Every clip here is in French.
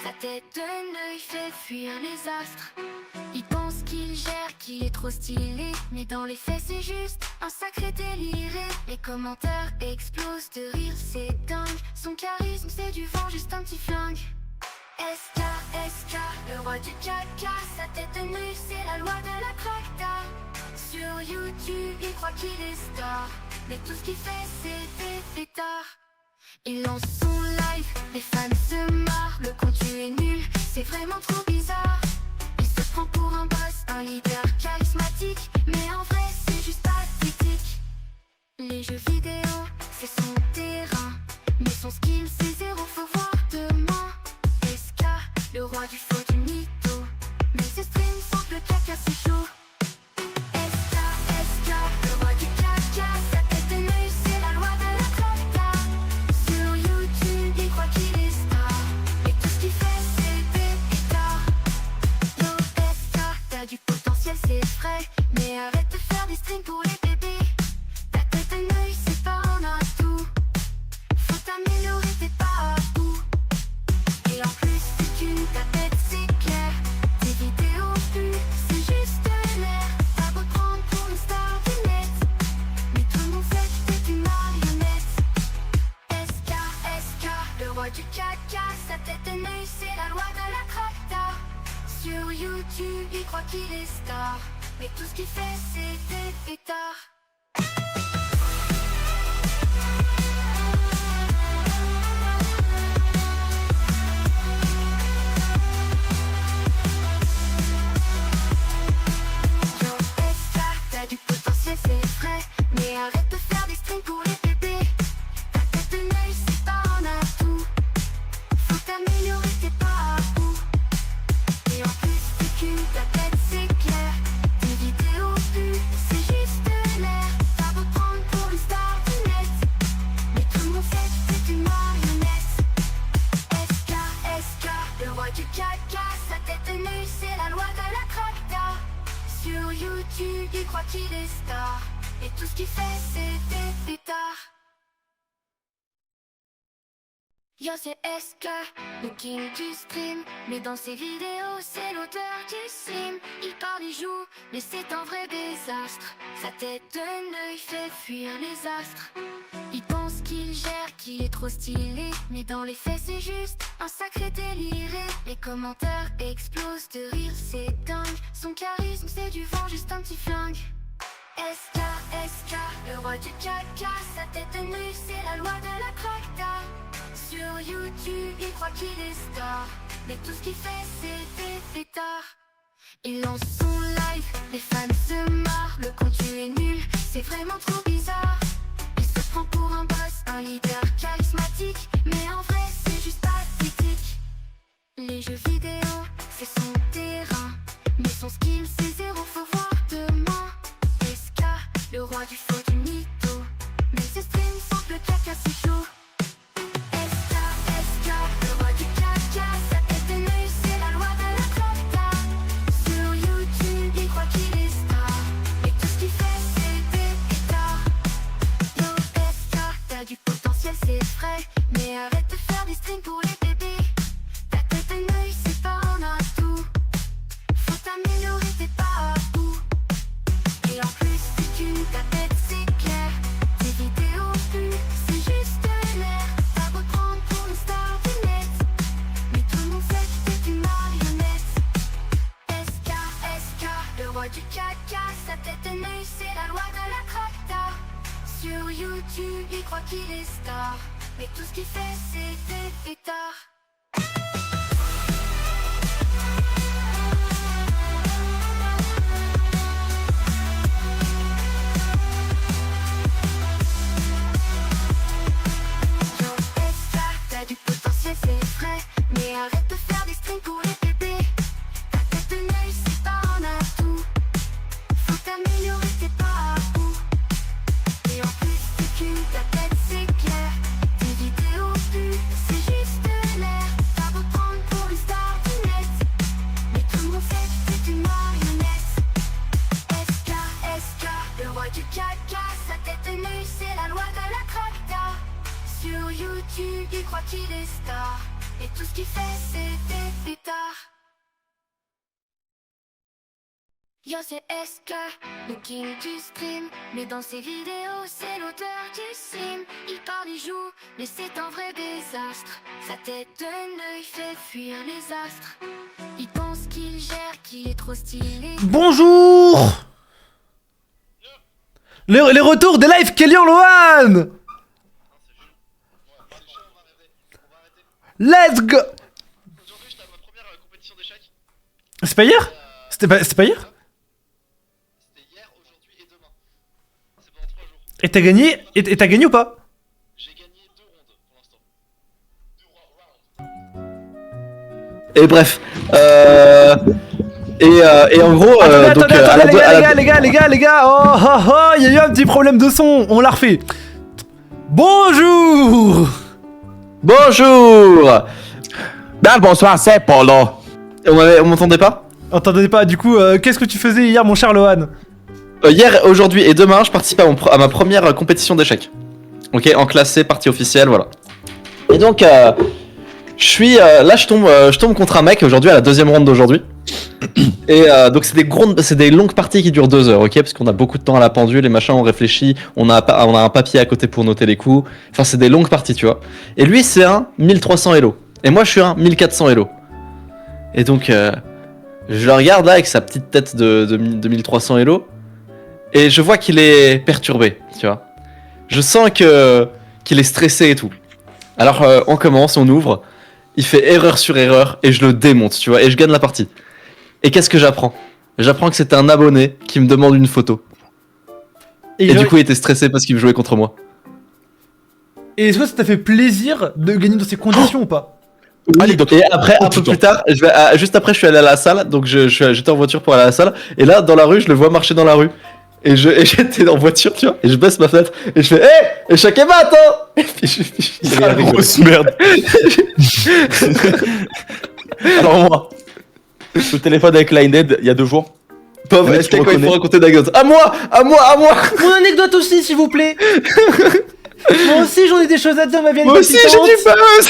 Sa tête de l'œil fait fuir les astres. Il pense qu'il gère, qu'il est trop stylé, mais dans les faits c'est juste un sacré déliré. Les commentaires explosent de rire, c'est dingue. Son charisme c'est du vent, juste un petit flingue. SK, le roi du caca. Sa tête de nuit, c'est la loi de la cracta. Sur YouTube, il croit qu'il est star, mais tout ce qu'il fait, c'est des pétards. Il lance son live, les fans se marrent. Le contenu est nul, c'est vraiment trop bizarre. Il se prend pour un boss, un leader charismatique, mais en vrai, c'est juste pathétique. Les jeux vidéo, c'est son terrain, mais son skill, c'est zéro, faut voir demain. SK, le roi du faux du mytho, mais ses streams sentent le caca, c'est chaud. SK, le roi du caca. Sa tête de nuit, c'est la loi de la cracta. Sur YouTube, il croit qu'il est star, mais tout ce qu'il fait, c'est des pétards. Yo SK, t'as du potentiel, c'est vrai, mais arrête de faire des streams pour les bébés. Ta tête de nuit, c'est pas un atout, faut t'améliorer, t'es pas à bout. Et en plus, c'est une tapette, c'est clair. Tes vidéos plus, c'est juste l'air. T'as beau te prendre pour une star du net, mais tout le monde sait que t'es une marionnette. SK, le roi du caca. Sa tête de nuit, c'est la loi de la cracta. Sur YouTube, il croit qu'il est star, mais tout ce qu'il fait, c'est des pétards. T'as du potentiel, c'est vrai, mais arrête de faire des streams pour les bébés. Ta tête de nuit, c'est pas un atout, faut t'améliorer, t'es pas à bout. Et en plus, t'es qu'une tapette, c'est clair. Tes vidéos plus, c'est juste l'air. T'as beau te prendre pour une star du net, mais tout le monde sait que t'es une marionnette. SK, le roi du caca. Sa tête de nuit, c'est la loi de la cracta. Sur YouTube, il croit qu'il est star, et tout ce qu'il fait, c'est des pétards. Yo, c'est SK, le king du stream, mais dans ses vidéos, c'est l'auteur du sim. Il parle, il joue, mais c'est un vrai désastre. Sa tête de l'œil fait fuir les astres. Il pense qu'il gère, qu'il est trop stylé, mais dans les faits, c'est juste un sacré déliré. Les commentaires explosent de rire, c'est dingue. Son charisme, c'est du vent, juste un petit flingue. SK, le roi du caca. Sa tête de nuit, c'est la loi de la cracta. Sur YouTube, il croit qu'il est star, mais tout ce qu'il fait, c'est des pétards. Il lance son live, les fans se marrent. Le contenu est nul, c'est vraiment trop bizarre. Il se prend pour un boss, un leader charismatique, mais en vrai, c'est juste pathétique. Les jeux vidéo, c'est son terrain, mais son skill, c'est zéro, faut voir demain. SK, le roi du faux du mytho, mais ses streams sentent le caca, c'est chaud. SK, le roi du caca. Sa tête de nuit, c'est la loi de la cracta. Sur YouTube, il croit qu'il est star, mais tout ce qu'il fait, c'est des pétards. Yo SK, t'as du potentiel, c'est vrai, mais arrête de faire des streams pour les bébés. Ta tête de nuit, c'est pas un atout, faut t'améliorer, t'es pas à bout. Et en plus, c'est une tapette, c'est clair. Tes vidéos plus, c'est juste l'air. T'as beau te prendre pour une star du net, mais tout le monde sait que t'es une marionnette. SK, le roi du caca. Sa tête de nuit, c'est la loi de la cracta. Sur YouTube, il croit qu'il est star, mais tout ce qu'il fait, c'est des pétards. T'as du potentiel, c'est vrai, mais arrête de faire des streams pour les bébés. Ta tête de nuit, c'est pas un atout, faut t'améliorer, t'es pas à bout. Et en plus, t'es qu'une tapette, c'est clair. Tes vidéos plus, c'est juste l'air. T'as beau te prendre pour une star du net, mais tout le monde sait que t'es une marionnette. SK, le roi du caca. Sa tête de nuit, c'est la loi de la cracta. Sur YouTube, il croit qu'il est star, et tout ce qu'il fait, c'est Yo c'est SK, le king du stream. Mais dans ses vidéos c'est l'auteur du sim. Il parle, il joue, mais c'est un vrai désastre. Sa tête de l'œil fait fuir les astres. Il pense qu'il gère, qu'il est trop stylé. Bonjour. Les retours des lives Kélian Lohan. Let's go. Aujourd'hui, j'étais à ma première compétition d'échecs. C'est pas hier? C'était pas hier? C'était hier, aujourd'hui et demain. C'est pendant 3 jours. Et t'as gagné? Et t'as gagné ou pas? J'ai gagné 2 rondes pour l'instant. 2 rounds. Et bref, et en gros, Attendez, les gars, oh, il y a eu un petit problème de son, on l'a refait. Bonjour. bonjour. Bien le bonsoir, c'est Polo. On m'entendait pas? Entendez pas, du coup, qu'est-ce que tu faisais hier, mon cher Lohan? Hier, aujourd'hui et demain, je participe à ma première compétition d'échecs. Ok, en classé, partie officielle, voilà. Et donc, je suis là, je tombe contre un mec aujourd'hui à la deuxième ronde d'aujourd'hui. Et donc c'est des longues parties qui durent 2 heures, ok, parce qu'on a beaucoup de temps à la pendule, les machins, on réfléchit, on a un papier à côté pour noter les coups. Enfin, c'est des longues parties, tu vois. Et lui, c'est un 1300 Elo. Et moi, je suis un 1400 Elo. Et donc, je le regarde là avec sa petite tête de 1300 Elo. Et je vois qu'il est perturbé, tu vois. Je sens qu'il est stressé et tout. Alors, on commence, on ouvre. Il fait erreur sur erreur et je le démonte, tu vois. Et je gagne la partie. Et qu'est-ce que j'apprends? J'apprends que c'est un abonné qui me demande une photo. Et du coup, il était stressé parce qu'il jouait contre moi. Et est-ce que ça t'a fait plaisir de gagner dans ces conditions ou pas? Oui, et après, un peu plus tard, juste après, je suis allé à la salle. Donc, j'étais en voiture pour aller à la salle. Et là, dans la rue, je le vois marcher dans la rue. Et j'étais en voiture, tu vois. Et je baisse ma fenêtre. Et je fais, hé, et chaque attends. Et puis, il a rigolé. Grosse merde. Alors moi, je suis au téléphone avec Linedead il y a 2 jours. Pauvre, Ouais, est-ce tu qu'il reconnais. faut raconter d'anecdote? À moi. Mon anecdote aussi, s'il vous plaît. Moi aussi, j'en ai des choses à dire, ma vieille Moi aussi, j'ai palpitante.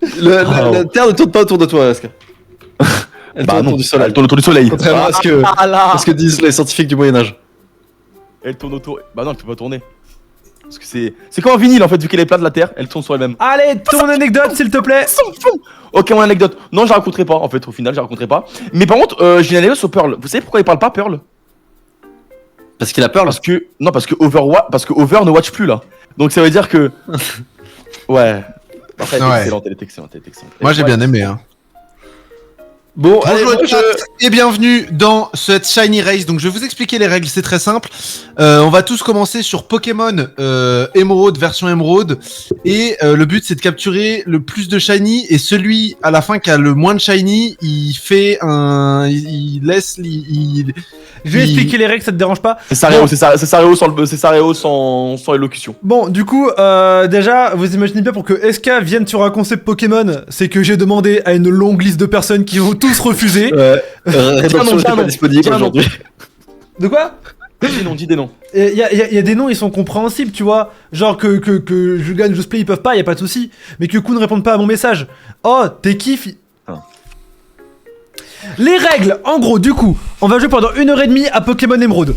du buzz. La Terre ne tourne pas autour de toi, Aska. Elle Bah tourne non, autour du soleil. elle tourne autour du soleil. Contrairement à ce que disent les scientifiques du Moyen-Âge. Elle tourne autour. Bah non, elle peut pas tourner. Parce que c'est comme un vinyle en fait, vu qu'elle est plate de la Terre, elle tourne sur elle-même. Allez, ton anecdote, s'il te plaît. Ok, mon anecdote. Non, je la raconterai pas en fait, au final, je la raconterai pas. Mais par contre, j'ai une anecdote sur Pearl. Vous savez pourquoi il parle pas Pearl? Parce qu'il a peur, là. Parce que Over ne watch plus là. Donc ça veut dire que. Ouais. Après, elle est Ouais. excellente, elle est excellente, elle est excellente. Moi j'ai bien aimé. Hein. Bon, allez, Bonjour le chat et bienvenue dans cette Shiny Race. Donc je vais vous expliquer les règles, c'est très simple. On va tous commencer sur Pokémon Emerald, version Emerald. Et le but c'est de capturer le plus de Shiny. Et celui à la fin qui a le moins de Shiny, il fait un... Il laisse... Je vais expliquer les règles, ça te dérange pas? C'est Sareo, c'est Sareo sans élocution. Bon, du coup, déjà, vous imaginez bien pour que SK vienne sur un concept Pokémon, c'est que j'ai demandé à une longue liste de personnes qui ont tous refusé. Rédemption n'est pas disponible Tiens, non. aujourd'hui. De quoi? Dis des noms. Il y a des noms, ils sont compréhensibles, tu vois. Genre que je gagne, je play, ils peuvent pas, y a pas de souci. Mais que Coup ne réponde pas à mon message. Oh, t'es kiff. Les règles, en gros, du coup, on va jouer pendant 1h30 à Pokémon Emerald.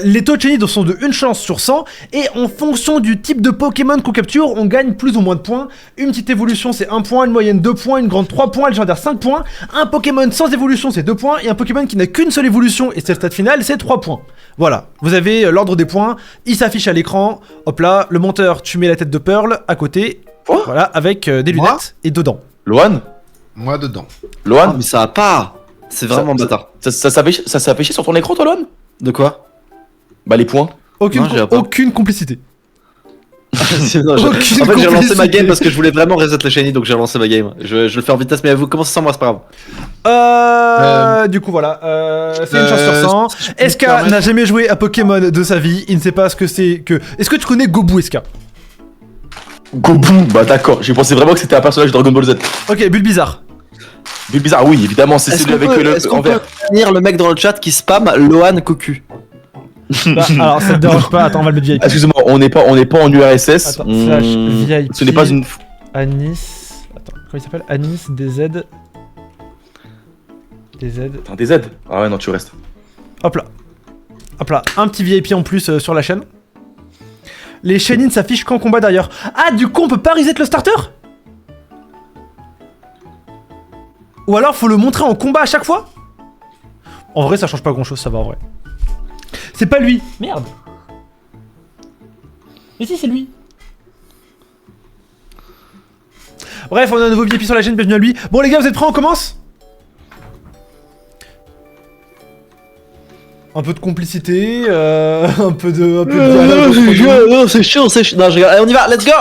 Les taux de shiny sont de 1 chance sur 100, et en fonction du type de Pokémon qu'on capture, on gagne plus ou moins de points. Une petite évolution, c'est 1 point, une moyenne 2 points, une grande 3 points, un légendaire 5 points. Un Pokémon sans évolution, c'est 2 points, et un Pokémon qui n'a qu'une seule évolution, et c'est le stade final, c'est 3 points. Voilà, vous avez l'ordre des points, il s'affiche à l'écran. Hop là, le monteur, tu mets la tête de Pearl à côté, Quoi? voilà, avec des lunettes, et dedans. Lohan? Moi dedans. Lohan? Mais ça va pas. C'est vraiment bâtard. Ça s'est affiché sur ton écran, toi, Lohan? De quoi? Bah, les points. Non, j'irai pas. Aucune complicité. Sinon, en fait, j'ai relancé ma game parce que je voulais vraiment reset les shiny, donc j'ai relancé ma game. Je le fais en vitesse, mais vous commencez sans moi, c'est pas grave. Du coup voilà, c'est une chance sur 100. SK n'a jamais joué à Pokémon de sa vie, il ne sait pas ce que c'est que... Est-ce que tu connais Gobu, SK? Gobu, bah d'accord, j'ai pensé vraiment que c'était un personnage de Dragon Ball Z. Ok, Bulbizarre. Bizarre, oui, évidemment, c'est celui avec le Est-ce qu'on envers. peut bannir le mec dans le chat qui spam Lohan Cocu? Bah, alors ça te dérange pas, attends, on va le mettre VIP. Excusez-moi, on n'est pas en URSS. Attends, slash VIP. Ce n'est pas une. Anis... Attends, comment il s'appelle? Anis DZ... DZ. Putain, des aides. Ah ouais, non, tu restes. Hop là. Hop là. Un petit VIP en plus sur la chaîne. Les chaînines s'affichent qu'en combat d'ailleurs. Ah, du coup, on peut pas reset le starter? Ou alors, faut le montrer en combat à chaque fois? En vrai, ça change pas grand chose, ça va en vrai. C'est pas lui. Merde. Mais si, c'est lui. Bref, on a un nouveau VIP sur la chaîne, bienvenue à lui. Bon les gars, vous êtes prêts, on commence? Un peu de complicité, un peu de dialogue. Non, c'est chaud, c'est chaud. Non, je regarde. Allez, on y va, let's go!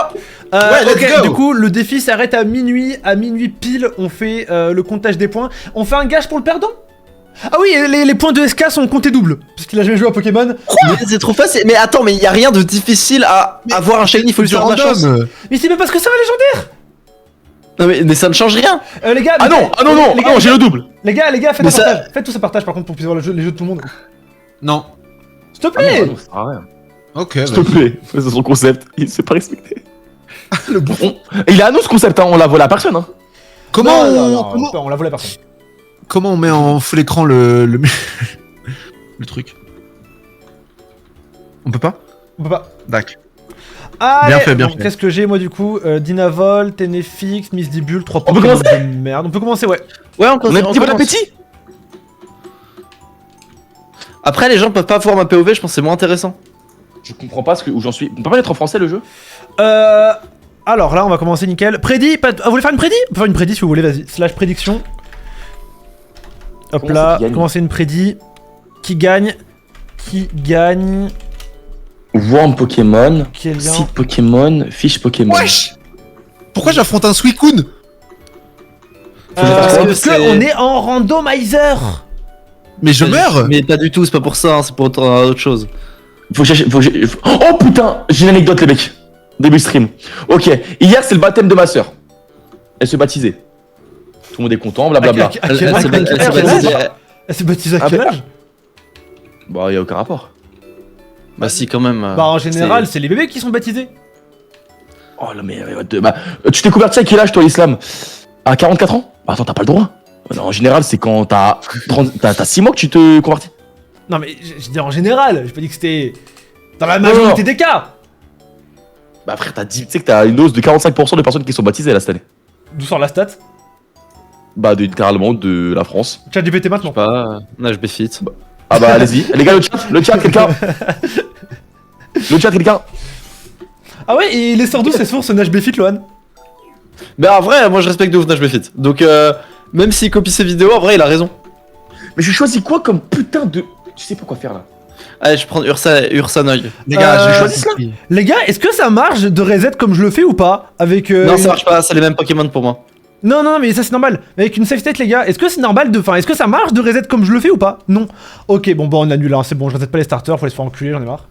Ouais, let's ok, go. du coup, le défi s'arrête à minuit pile, on fait le comptage des points. On fait un gage pour le perdant? Ah oui, les points de SK sont comptés double, parce qu'il a jamais joué à Pokémon. Mais c'est trop facile. Mais attends, mais y a rien de difficile à avoir un shiny, il faut lui Du faire de la chance. random. Mais c'est même parce que c'est un légendaire. Non, mais ça ne change rien. Les gars, Ah non, les gars, j'ai le double. les gars, faites Mais un ça- partage. Faites tous un partage par contre pour pouvoir les jeux de tout le monde. Non. S'il te plaît. Ça sert à rien. Ok, S'il te plaît, c'est son concept. Il s'est pas respecté. le bon. Il est à nous ce concept, hein. On l'a volé à personne. Hein. Comment Non, on l'a volé à personne. comment on met en full écran le le truc? On peut pas? On peut pas. D'accord. Allez, Bien fait, bien bon, fait. qu'est-ce que j'ai moi du coup? Dynavol, Tenefix, Miss Dibule, 3 On peut Pokémon commencer de merde. On peut commencer, ouais. Ouais, on On a un commence. petit bon appétit. Après, les gens peuvent pas voir ma POV, je pense que c'est moins intéressant. Je comprends pas où j'en suis. On peut pas mettre en français le jeu? Alors là, on va commencer nickel. Prédit, vous voulez faire une prédit? On peut faire une prédit si vous voulez, vas-y. Slash prédiction. Hop Comment là, ça, qui gagne commencer une prédit. Qui gagne? Qui gagne? Worm Pokémon, Quel lien? site Pokémon, fiche Pokémon. Wesh! Pourquoi j'affronte un Suicune? Parce que Parce c'est- qu'on est en randomizer. Mais je meurs! Mais pas du tout, c'est pas pour ça, hein, c'est pour autre chose. Faut que Oh putain, j'ai une anecdote les mecs. Début stream. Ok, hier c'est le baptême de ma sœur. Elle se baptisait. Tout le monde est content, blablabla. À quel âge? Elle s'est À quel baptisée- âge? Elle s'est baptisée à Ah, quel bah, âge? Bah y a aucun rapport. Bah si, quand même. Bah en général, c'est les bébés qui sont baptisés. Oh là mais bah, tu t'es converti à quel âge toi l'islam? À 44 ans? Bah attends, t'as pas le droit. Non, en général c'est quand t'as 6 mois que tu te convertis. Non mais je dis en général, j'ai pas dit que c'était dans la Non, majorité non. des cas. Bah frère, tu sais que t'as une hausse de 45% de personnes qui sont baptisées là cette année. D'où sort la stat? Bah littéralement de la France. Chat GPT maintenant. Pas. HB Fit. Ah bah allez-y. Les gars, le chat quelqu'un. Le chat quelqu'un. Ah ouais, et il sort d'où ces sources NHBFit, Lohan? Mais en vrai, moi je respecte de ouf HB Fit. Donc, même s'il copie ses vidéos, en vrai, il a raison. Mais je choisis quoi comme putain de... Tu sais pas quoi faire là. Allez, je prends Ursanoï. Les gars, j'ai choisi choisi ça. Les gars, est-ce que ça marche de reset comme je le fais ou pas? Avec Non, une- ça marche pas, c'est les mêmes Pokémon pour moi. Non, mais ça c'est normal. Avec une save state, les gars, est-ce que c'est normal de. Enfin, est-ce que ça marche de reset comme je le fais ou pas? Non. Ok, bon, on annule, hein, c'est bon, je reset pas les starters, faut les se faire enculer, j'en ai marre.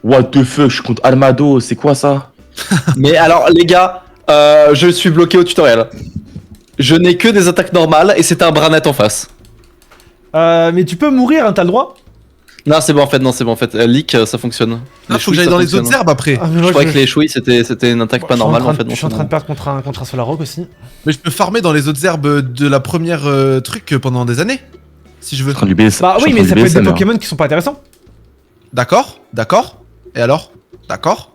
What the fuck, je compte Almado, c'est quoi ça? Mais alors, les gars, je suis bloqué au tutoriel. Je n'ai que des attaques normales et c'était un Branette en face. Mais tu peux mourir, hein, t'as le droit? Non, c'est bon en fait, Leak, ça fonctionne. Ah, Les faut que chouilles, j'aille ça dans les fonctionne. autres herbes après. Ah, mais Je moi, croyais que les chouilles c'était une attaque pas normale en fait. Je suis en train de perdre contre un Solarok aussi. Mais je peux farmer dans les autres herbes de la première truc pendant des années. Si je veux. Je suis en train de lui BS. Bah je suis oui, en mais train ça de peut être des BSM, là. Pokémon qui sont pas intéressants. D'accord, d'accord. Et alors? D'accord.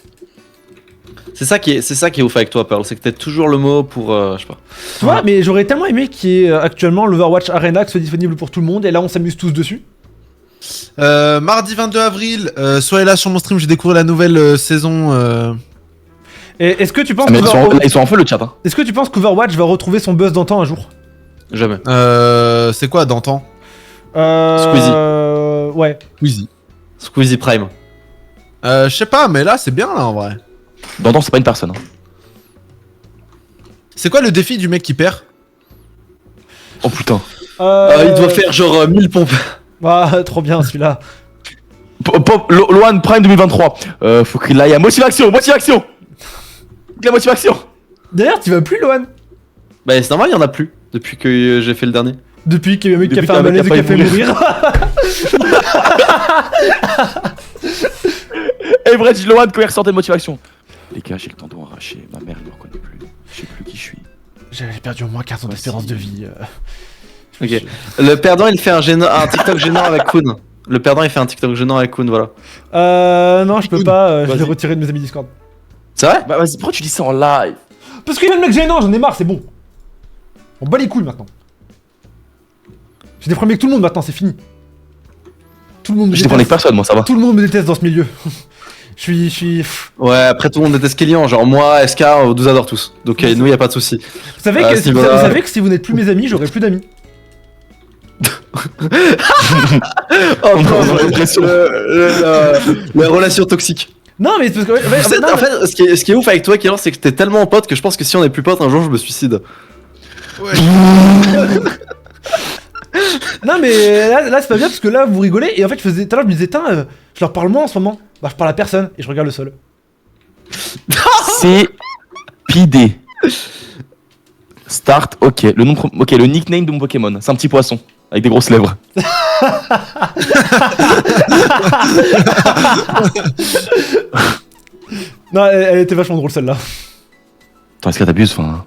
C'est ça qui est ouf avec toi, Pearl, c'est que t'as toujours le mot pour. Je sais pas. Tu vois, mais j'aurais tellement aimé qu'il y ait actuellement l'Overwatch Arena qui soit disponible pour tout le monde et là on s'amuse tous dessus. Mardi 22 avril, soyez là sur mon stream, j'ai découvert la nouvelle saison. Et est-ce que tu penses Ah, mais qu'Overwatch- ils sont en feu le chat. Hein. est-ce que tu penses qu'Overwatch va retrouver son buzz d'antan un jour? Jamais. C'est quoi d'antan? Ouais. Squeezie. Squeezie Prime. Je sais pas, mais là c'est bien là en vrai. Dandan, c'est pas une personne. Hein. C'est quoi le défi du mec qui perd? Oh putain. Il doit faire genre 1000 pompes. Ah, trop bien celui-là. Loan Prime 2023. Faut qu'il aille à motivation. La motivation. D'ailleurs, tu vas plus, Lohan? Bah, c'est normal, il y en a plus depuis que j'ai fait le dernier. Depuis qu'il y a un mec qui a Depuis fait un qu'un mec malaise a et qui a fait failli mourir. Et vrai, dis Loan quand il ressortait de motivation. Les gars, j'ai le tendon arraché. Ma mère ne me reconnaît plus. Je sais plus qui je suis. J'ai perdu au moins 15 ans d'espérance de vie. Ok. Le perdant, il fait un TikTok gênant avec Kun. Le perdant, il fait un TikTok gênant avec Kun, voilà. Non, je peux pas, je l'ai Vas-y. retiré de mes amis Discord. C'est vrai? Bah vas-y, pourquoi tu dis ça en live? Parce qu'il y a le mec gênant, j'en ai marre, c'est bon. On bat les couilles maintenant. J'ai des problèmes avec tout le monde maintenant, c'est fini. Tout le monde me Je défends avec déteste. personne, moi, ça va. Tout le monde me déteste dans ce milieu. je suis. Ouais, après tout le monde déteste Kélian, genre moi, SK, on nous adore tous. Donc nous, y a pas de souci. Vous savez, Ah, que, si, si vous, voilà. vous savez que si vous n'êtes plus mes amis, j'aurai plus d'amis. Oh On non, a l'impression. la relation toxique. Non, mais c'est parce que. Ouais, En fait, non, en fait, ce qui est ouf avec toi, Kélian, c'est que t'es tellement pote que je pense que si on est plus pote, un jour je me suicide. Non, mais là c'est pas bien parce que là vous rigolez et en fait tout à l'heure je me disais, je leur parle moins en ce moment. Bah, je parle à personne et je regarde le sol. C'est Pidé. Start, ok. Ok, le nickname de mon Pokémon. C'est un petit poisson avec des grosses lèvres. Non, elle était vachement drôle celle-là. Attends, est-ce que t'abuses, enfin.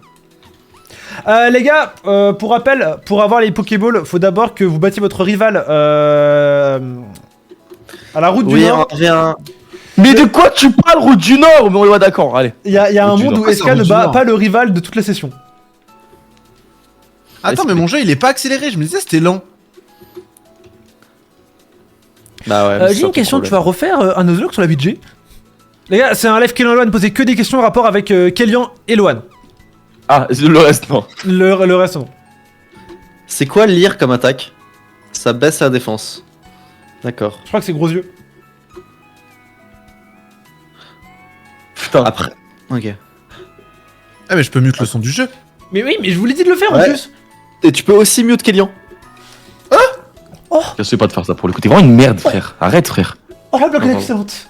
Les gars, pour rappel, pour avoir les Pokéballs, faut d'abord que vous battiez votre rival à la route du Oui, Nord. on revient. Mais de quoi tu parles, route du Nord? Mais on est pas d'accord, allez. Il y a un Route du monde Nord. où Ah, SK c'est la ne route du bat Nord. pas le rival de toute la session. Attends, mais mon jeu il est pas accéléré, je me disais c'était lent. Bah ouais. mais c'est J'ai ça une ton question, tu problème. vas refaire un Nuzlocke sur la BG? Les gars, c'est un live Kélian et Loan, posez que des questions en rapport avec Kélian et Loan. Ah, le reste, non. Le reste, non. C'est quoi lire comme attaque? Ça baisse la défense. D'accord. Je crois que c'est gros yeux. Putain. Après. Ok. Ah, mais je peux mute le son du jeu. Mais oui, mais je vous l'ai dit de le faire en Ouais. plus. Et tu peux aussi mute Kélian. Je sais pas de faire ça pour le coup. T'es vraiment une merde, frère. Arrête, frère. Oh la blague Pardon. excellente.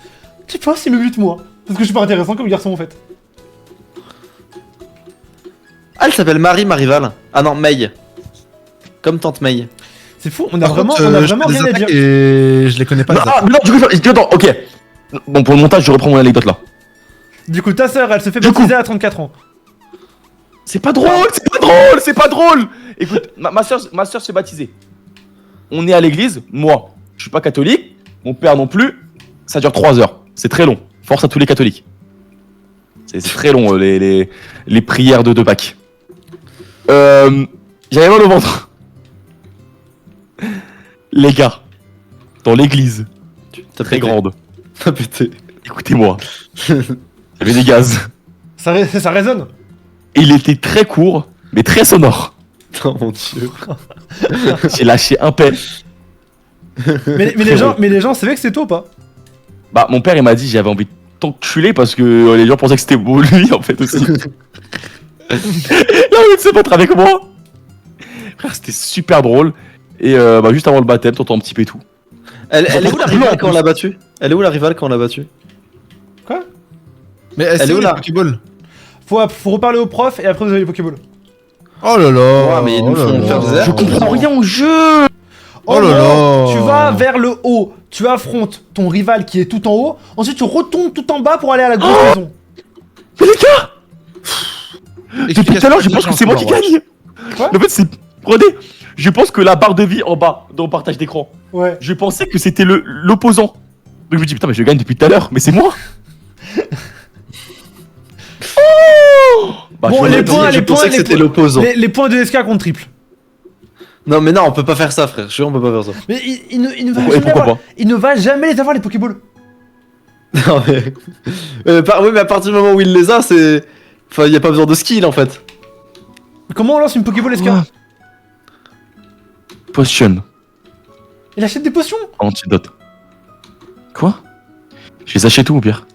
Tu sais pas s'il me bute moi. Parce que je suis pas intéressant comme garçon en fait. Ah, elle s'appelle Marie, ma rivale. Ah non, May. Comme tante May. C'est fou, on a Par vraiment, contre, on a je vraiment fais des rien à dire. attaques et je les connais pas. Non, les attaques. ah, mais non, du coup, attends, ok. Bon, pour le montage, je reprends mon anecdote là. Du coup, ta sœur, elle se fait Du coup. baptiser à 34 ans. C'est pas drôle, c'est pas drôle, c'est pas drôle. Écoute, ma soeur se fait baptiser. On est à l'église, moi, je suis pas catholique, mon père non plus. Ça dure 3 heures, c'est très long. Force à tous les catholiques. C'est très long les prières de Pâques. J'avais mal au ventre. Les gars, dans l'église, T'as très pété. grande, T'as pété. écoutez-moi, j'avais des gaz. Ça résonne. Il était très court, mais très sonore. Oh mon dieu. J'ai lâché un pet. Mais les gens savaient que c'était toi ou pas? Bah, mon père, il m'a dit j'avais envie de t'enculer parce que les gens pensaient que c'était beau lui, en fait, aussi. Il a envie de se battre avec moi. Frère, c'était super drôle. Et bah, juste avant le baptême, t'entends un petit pétou. Elle est où la rivale quand on l'a battue? Elle est où la rivale quand on l'a battue? Mais Elle c'est est où où, la là Pokéball? Faut reparler au prof et après vous avez les Pokéballs. Oh là là. Ouais, mais ils nous oh là font là. faire des airs. Je comprends rien au jeu. Oh là non, là. Tu vas vers le haut, tu affrontes ton rival qui est tout en haut, ensuite tu retombes tout en bas pour aller à la grosse maison. Mais les gars, depuis tout à l'heure, je pense que c'est moi qui gagne. Quoi? En fait, c'est. Regardez, je pense que la barre de vie en bas, dans le partage d'écran, Ouais. je pensais que c'était l'opposant. Donc je me dis, putain, mais je gagne depuis tout à l'heure, mais c'est moi. Oh bah, Bon, je les vais- points, Je pensais que c'était l'opposant. Les points de SK contre triple. Non mais non, on peut pas faire ça, frère. Je suis sûr, on peut pas faire ça. Mais il ne va Pourquoi- et jamais pourquoi avoir, pas il ne va jamais les avoir les Pokéballs. Non mais. Oui, mais à partir du moment où il les a, c'est. Enfin, y a pas besoin de skill en fait. Mais comment on lance une Pokéball SK? Ouais. Potion, Il achète des potions. antidote. Quoi? Je les achète où, au pire?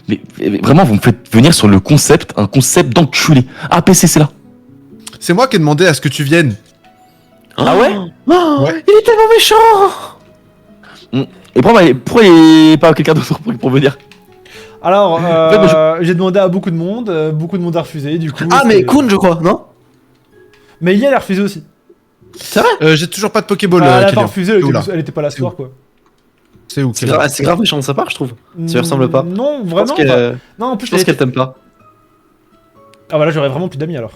Mais vraiment, vous me faites venir sur le concept, un concept d'enculé. Ah, PC, c'est là. C'est moi qui ai demandé à ce que tu viennes. Ah ouais? Ouais. Il est tellement méchant. Et pourquoi il n'y a pas quelqu'un d'autre pour venir? Alors, Ouais, moi, j'ai demandé à beaucoup de monde a refusé, du coup. Ah mais c'est- Kun, je crois, non? Mais il a refusé aussi. C'est vrai? J'ai toujours pas de Pokéball. elle a pas Kélian. refusé, C'est où, là elle était pas là ce C'est où soir quoi. C'est où C'est Kélian grave méchant de sa part, je trouve. Ça lui ressemble pas. Non, Je pense vraiment qu'elle pas. Non, en plus, je pense qu'elle t'aime pas. Ah bah là, j'aurais vraiment plus d'amis alors.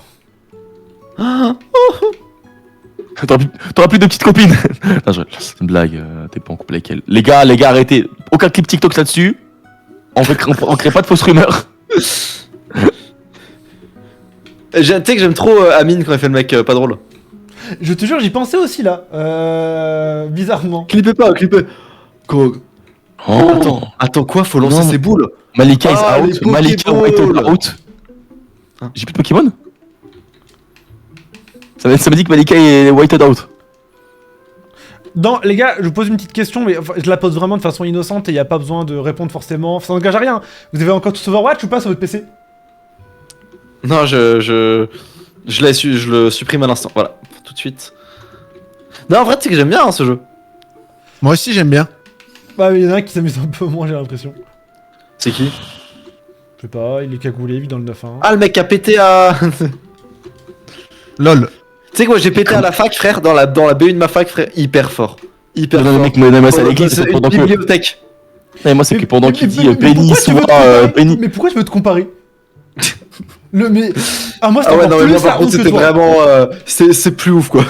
T'auras plus de petites copines. Non, c'est une blague, t'es pas en couple avec elle. Les gars, arrêtez. Aucun clip TikTok là-dessus. On crée pas de fausses rumeurs. Tu sais que j'aime trop Amine quand il fait le mec pas drôle. Je te jure, j'y pensais aussi là. Bizarrement. Clippez pas, clippez. Oh. Attends, quoi? Faut lancer Non. ses boules. Malika Ah, is les out. Malika Pokéballs. is out. Hein. J'ai plus de Pokémon? Ça me dit que Malika est whited out. Les gars, je vous pose une petite question, mais enfin, je la pose vraiment de façon innocente et il n'y a pas besoin de répondre forcément. Ça n'engage à rien. Vous avez encore tous Overwatch ou pas sur votre PC? Non, je le supprime à l'instant. Voilà, tout de suite. Non, en vrai, tu sais que j'aime bien hein, ce jeu. Moi aussi, j'aime bien. Bah, il y en a un qui s'amuse un peu moins, j'ai l'impression. C'est qui? Je sais pas, il est cagoulé, il vit dans le 9-1. Ah, le mec a pété à. LOL. Tu sais quoi, j'ai pété à la fac, frère, dans la BU de ma fac, frère, hyper fort. Hyper Non, fort. le mec me donne à l'église, C'est c'est une pendant que. bibliothèque. Non, moi, c'est que pendant qu'il dit Penny, pourquoi tu veux te soit comparer Penny. Mais pourquoi tu veux te comparer mais... Ah, moi, Ah c'était ouais, encore non, mais plus moi, par la contre, honte que c'était toi. vraiment. C'est plus ouf, quoi.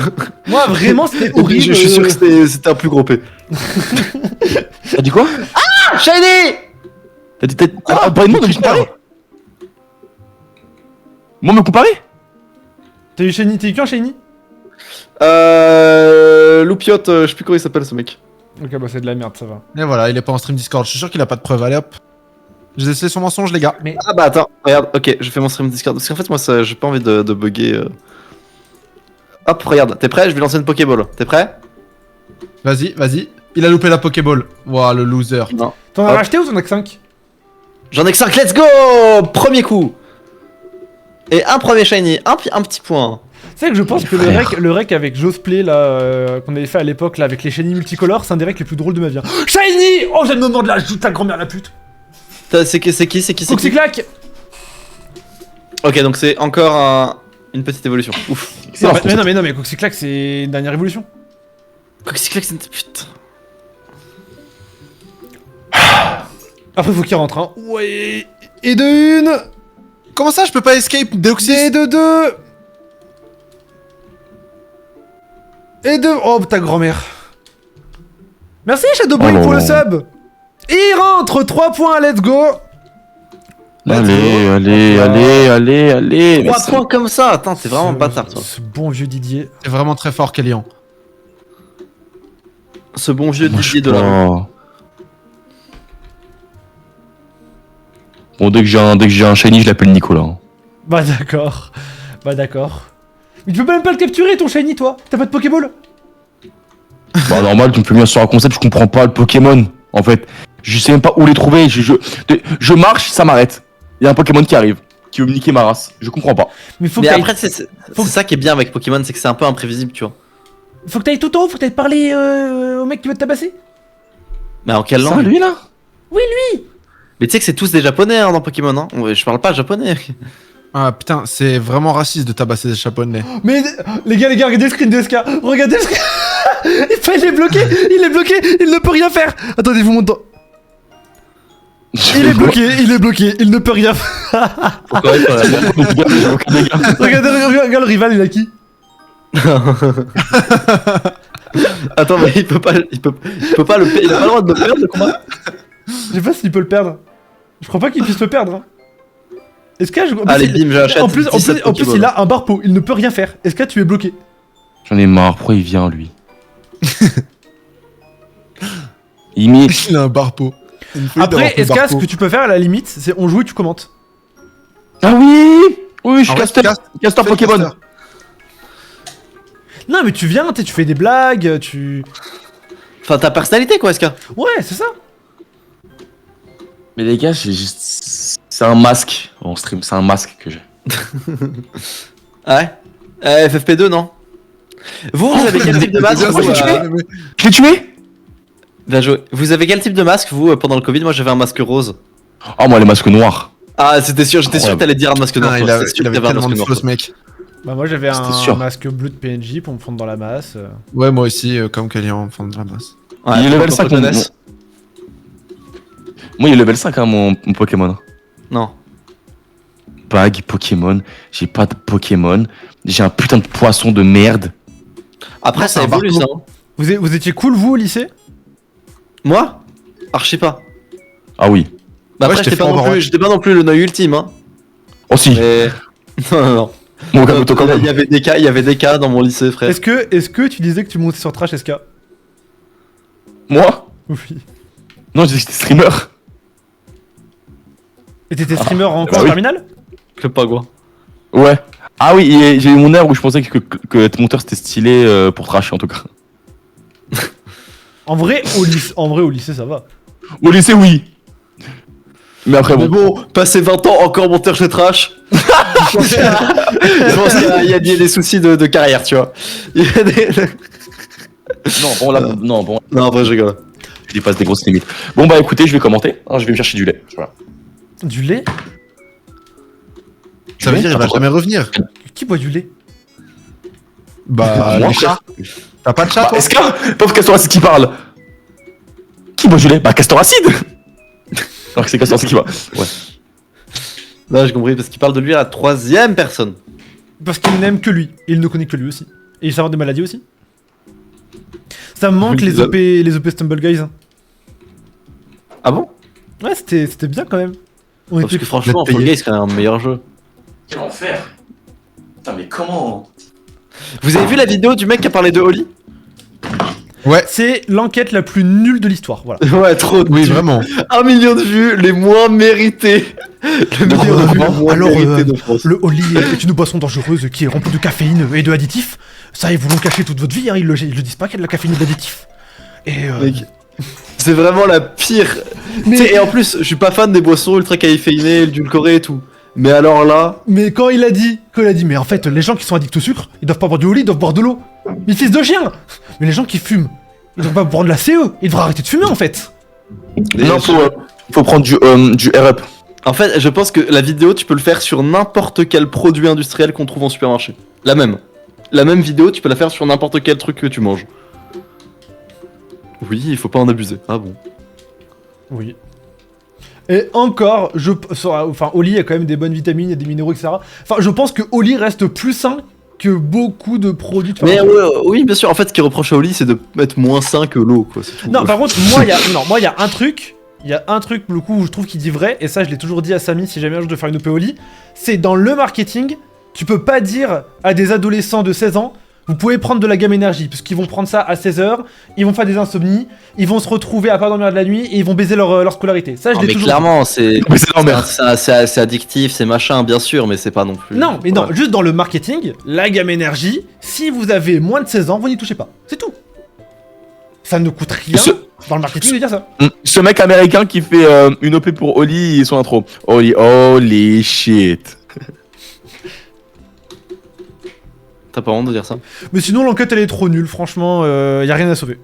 Moi, vraiment, c'était Je horrible. suis sûr que c'était un plus gros P. T'as dit quoi? Shiny! T'as dit quoi? Pas de moi de me comparer? Moi, me comparer? T'as eu Shiny, t'as eu qu'un Shiny? Loupiote, je sais plus comment il s'appelle ce mec. Ok, bah c'est de la merde, ça va. Et voilà, il est pas en stream Discord. Je suis sûr qu'il a pas de preuves. Allez hop. J'ai laissé son mensonge, les gars. Mais Ah bah attends, regarde, ok, je fais mon stream Discord. Parce qu'en fait, moi, j'ai pas envie de bugger. Hop, regarde, t'es prêt? Je vais lancer une Pokéball. T'es prêt? Vas-y. Il a loupé la Pokéball. Ouah, le loser. Non. t'en as Hop. racheté ou t'en as que 5? J'en ai que 5, let's go! Premier coup! Et un premier shiny, un petit point. C'est que je pense que Frère. le rec avec Josplay là qu'on avait fait à l'époque là avec les Shiny multicolores, c'est un des recs les plus drôles de ma vie. Shiny! Oh, j'ai le moment de la joue ta grand-mère la pute! C'est qui? Coxyclac! Ok, donc c'est encore une petite évolution. Ouf. Mais non, mais Coxyclac c'est une dernière évolution. Coxyclac, c'est putain. Après faut qu'il rentre hein. Ouais. Et de une! Comment ça, je peux pas escape Deoxys? Et de deux! Et de... Oh, ta grand-mère. Merci Shadowboy Oh pour le non. sub. Et il rentre 3 points, let's go. Allez. 3 points comme ça, attends, c'est vraiment Ce- bâtard, toi. Ce bon vieux Didier. C'est vraiment très fort, Kélian. Ce bon vieux Moi, je Didier sais de la rue. pas. Bon, dès que j'ai un shiny, je l'appelle Nicolas. Bah d'accord. Mais tu peux même pas le capturer ton shiny toi. T'as pas de Pokéball? Bah, normal, tu me fais bien sur un concept, je comprends pas le Pokémon. En fait, je sais même pas où les trouver. Je marche, ça m'arrête. Il y a un Pokémon qui arrive, qui veut me niquer ma race. Je comprends pas. Mais faut Mais que t'ailles après, c'est ça qui est bien avec Pokémon, c'est que c'est un peu imprévisible, tu vois. tout en haut, faut que t'ailles parler au mec qui veut te tabasser. Mais en quelle Ça, langue? lui là? Mais tu sais que c'est tous des japonais hein, dans Pokémon, hein. Je parle pas japonais. Ah putain, c'est vraiment raciste de tabasser des japonais. Mais les gars, regardez le screen de SK. Regardez le screen. Il est bloqué, il ne peut rien faire. Attendez, je vous montre. Il est bloqué, il ne peut rien faire. Regarde le rival, il a qui? Attends, mais il peut pas le il a pas le droit de me perdre le combat. Je sais pas s'il peut le perdre. Je crois pas qu'il puisse le perdre. Hein. Est-ce que Allez, bim, j'achète. en plus, 17 Pokéballs. il a un barpeau, il ne peut rien faire. Est-ce que tu es bloqué? J'en ai marre, pourquoi il vient lui? Il met. Il a un barpeau. Après, est-ce que ce que tu peux faire à la limite, c'est on joue et tu commentes. Ah oui! Oui, je suis En vrai, casteur Pokémon. caster. Non, mais tu viens, tu fais des blagues, tu. Enfin, ta personnalité quoi, SK. Ouais, c'est ça. Mais les gars, c'est un masque en stream, c'est un masque que j'ai. Ouais. FFP2, non? Vous avez quel type de masque Bien vous, sûr, Je l'ai tué? Bien joué. Vous avez quel type de masque vous pendant le Covid? Moi j'avais un masque rose. Oh, moi, les masques noirs. Ah, j'étais sûr que t'allais dire un masque noir. Putain, toi. il J'étais sûr il que avait t'avais un tellement masque de noir, flow, ce toi. mec. Bah, moi j'avais C'était un sûr. masque bleu de PNJ pour me fondre dans la masse. Ouais, moi aussi, comme Kélian, enfant de la masse. Ouais, Il est faut level qu'on 5, se reconnaisse. Moi, il est level 5, hein, mon Pokémon. Non. Bag Pokémon, j'ai pas de Pokémon. J'ai un putain de poisson de merde. Après, ça c'est un évolue ça. barco. Hein. Vous étiez cool, vous, au lycée? Moi archi pas. Ah oui. Bah Ouais, après, j'étais fort en Overwatch. j'étais pas non plus le Noy ultime. Hein. Oh si. Mais. non, non, non. Mon Kabuto quand même. Il y avait des cas dans mon lycée, frère. Est-ce que tu disais que tu montais sur Trash SK? Moi Oui. Non, je disais que j'étais streamer. Et t'étais streamer en bah quoi, en oui. terminale? Que pas quoi. Ouais. Ah oui, et j'ai eu mon air où je pensais que être monteur c'était stylé pour trasher en tout cas. En vrai, au lycée, ça va. Au lycée, oui. Mais après, Mais bon. bon, passé 20 ans, encore monteur chez Trash. Je pense qu'il y a des soucis de carrière, tu vois. Il y a des... Non, bon, là, non, bon. Non, en vrai, je rigole. Je dépasse des grosses limites. Bon, bah écoutez, je vais commenter. Ah, je vais me chercher du lait. Voilà. Du lait? Ça veut dire il va jamais revenir. Qui boit du lait? Bah, Moi, les chats. T'as pas de chat, Bah, toi? SK Pauvre Castor Acide qui parle. Qui boit du lait? Bah, Castor Acide. Alors que c'est Castor Acide qui boit. Ouais. Là, j'ai compris, parce qu'il parle de lui à la 3ème personne. Parce qu'il n'aime que lui. Et il ne connaît que lui aussi. Et il sait avoir des maladies aussi. Ça me manque Oui, les OP Stumble Guys. Ah bon? Ouais, c'était bien quand même. On Parce était que franchement, payé. Fall Guys, c'est quand même un meilleur jeu. Quel enfer. Putain, mais comment? Vous avez vu la vidéo du mec qui a parlé de Oli? C'est l'enquête la plus nulle de l'histoire, voilà. Ouais, trop. Oui, vraiment. 1 million de vues, les moins mérités. Le million de vues les moins Alors, mérités de France. Le Oli est une boisson dangereuse qui est remplie de caféine et de additifs. Ça, ils vous l'ont caché toute votre vie, hein. Ils le disent pas qu'il y a de la caféine et de l'additif. Et Mec, c'est vraiment la pire. Tu sais, et en plus, je suis pas fan des boissons ultra caféinées, édulcorées et tout. Mais alors là, mais quand il a dit, mais en fait, les gens qui sont addicts au sucre, ils doivent pas boire du Oli, ils doivent boire de l'eau. Mais fils de chien. Mais les gens qui fument, ils doivent pas boire de la CE, ils devraient arrêter de fumer en fait. Non, faut prendre du R-Up. en fait, je pense que la vidéo, tu peux le faire sur n'importe quel produit industriel qu'on trouve en supermarché. La même vidéo, tu peux la faire sur n'importe quel truc que tu manges. Oui, il faut pas en abuser. Ah bon. Oui. Et encore, Oli a quand même des bonnes vitamines, il y a des minéraux, etc. Enfin, je pense que Oli reste plus sain que beaucoup de produits de Mais pharmacie. oui, bien sûr. En fait, ce qui reproche à Oli, c'est de mettre moins sain que l'eau, quoi. C'est tout. Non, par contre, moi, il y a un truc. Il y a un truc, pour le coup, où je trouve qu'il dit vrai, et ça, je l'ai toujours dit à Samy si jamais un jour je dois faire une OP Oli. C'est dans le marketing, tu peux pas dire à des adolescents de 16 ans, vous pouvez prendre de la gamme énergie, parce qu'ils vont prendre ça à 16h, ils vont faire des insomnies, ils vont se retrouver à pas dormir de la nuit, et ils vont baiser leur scolarité. Ça, je Ah, l'ai mais toujours clairement, c'est. Mais c'est l'emmerde. C'est addictif, c'est machin, bien sûr, mais c'est pas non plus. Non, mais non, Voilà. juste dans le marketing, la gamme énergie, si vous avez moins de 16 ans, vous n'y touchez pas. C'est tout. Ça ne coûte rien dans le marketing de dire ça. Ce mec américain qui fait une OP pour Oli et son intro. Holy shit. T'as pas honte de dire ça? Mais sinon, l'enquête elle est trop nulle, franchement, y a rien à sauver.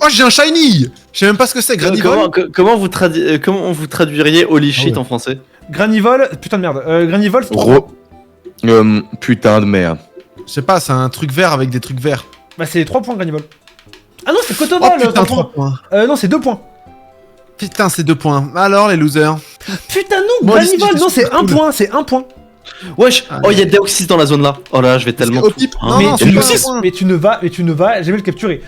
Oh, j'ai un shiny! Je sais même pas ce que c'est, Granivol. Comment vous traduiriez Holy shit ouais. en français? Granivol, putain de merde. Granivol, c'est Ro- putain de merde. Je sais pas, c'est un truc vert avec des trucs verts. Bah, c'est 3 points, Granivol. Ah non, c'est Oh Cotobol, putain, 3 3 points. points. Non, c'est 2 points. Putain, c'est 2 points. Alors, les losers. Putain, non, Bon, Granivol, j'étais non, c'est super 1 cool. point, c'est 1 point. Wesh! Ah, Oh, il y a Deoxys dans la zone là. Oh là, je vais tellement. Au type. Hein, Non, mais, non, tu c'est ne, pas Neoxys. un point. mais tu ne vas jamais le capturer.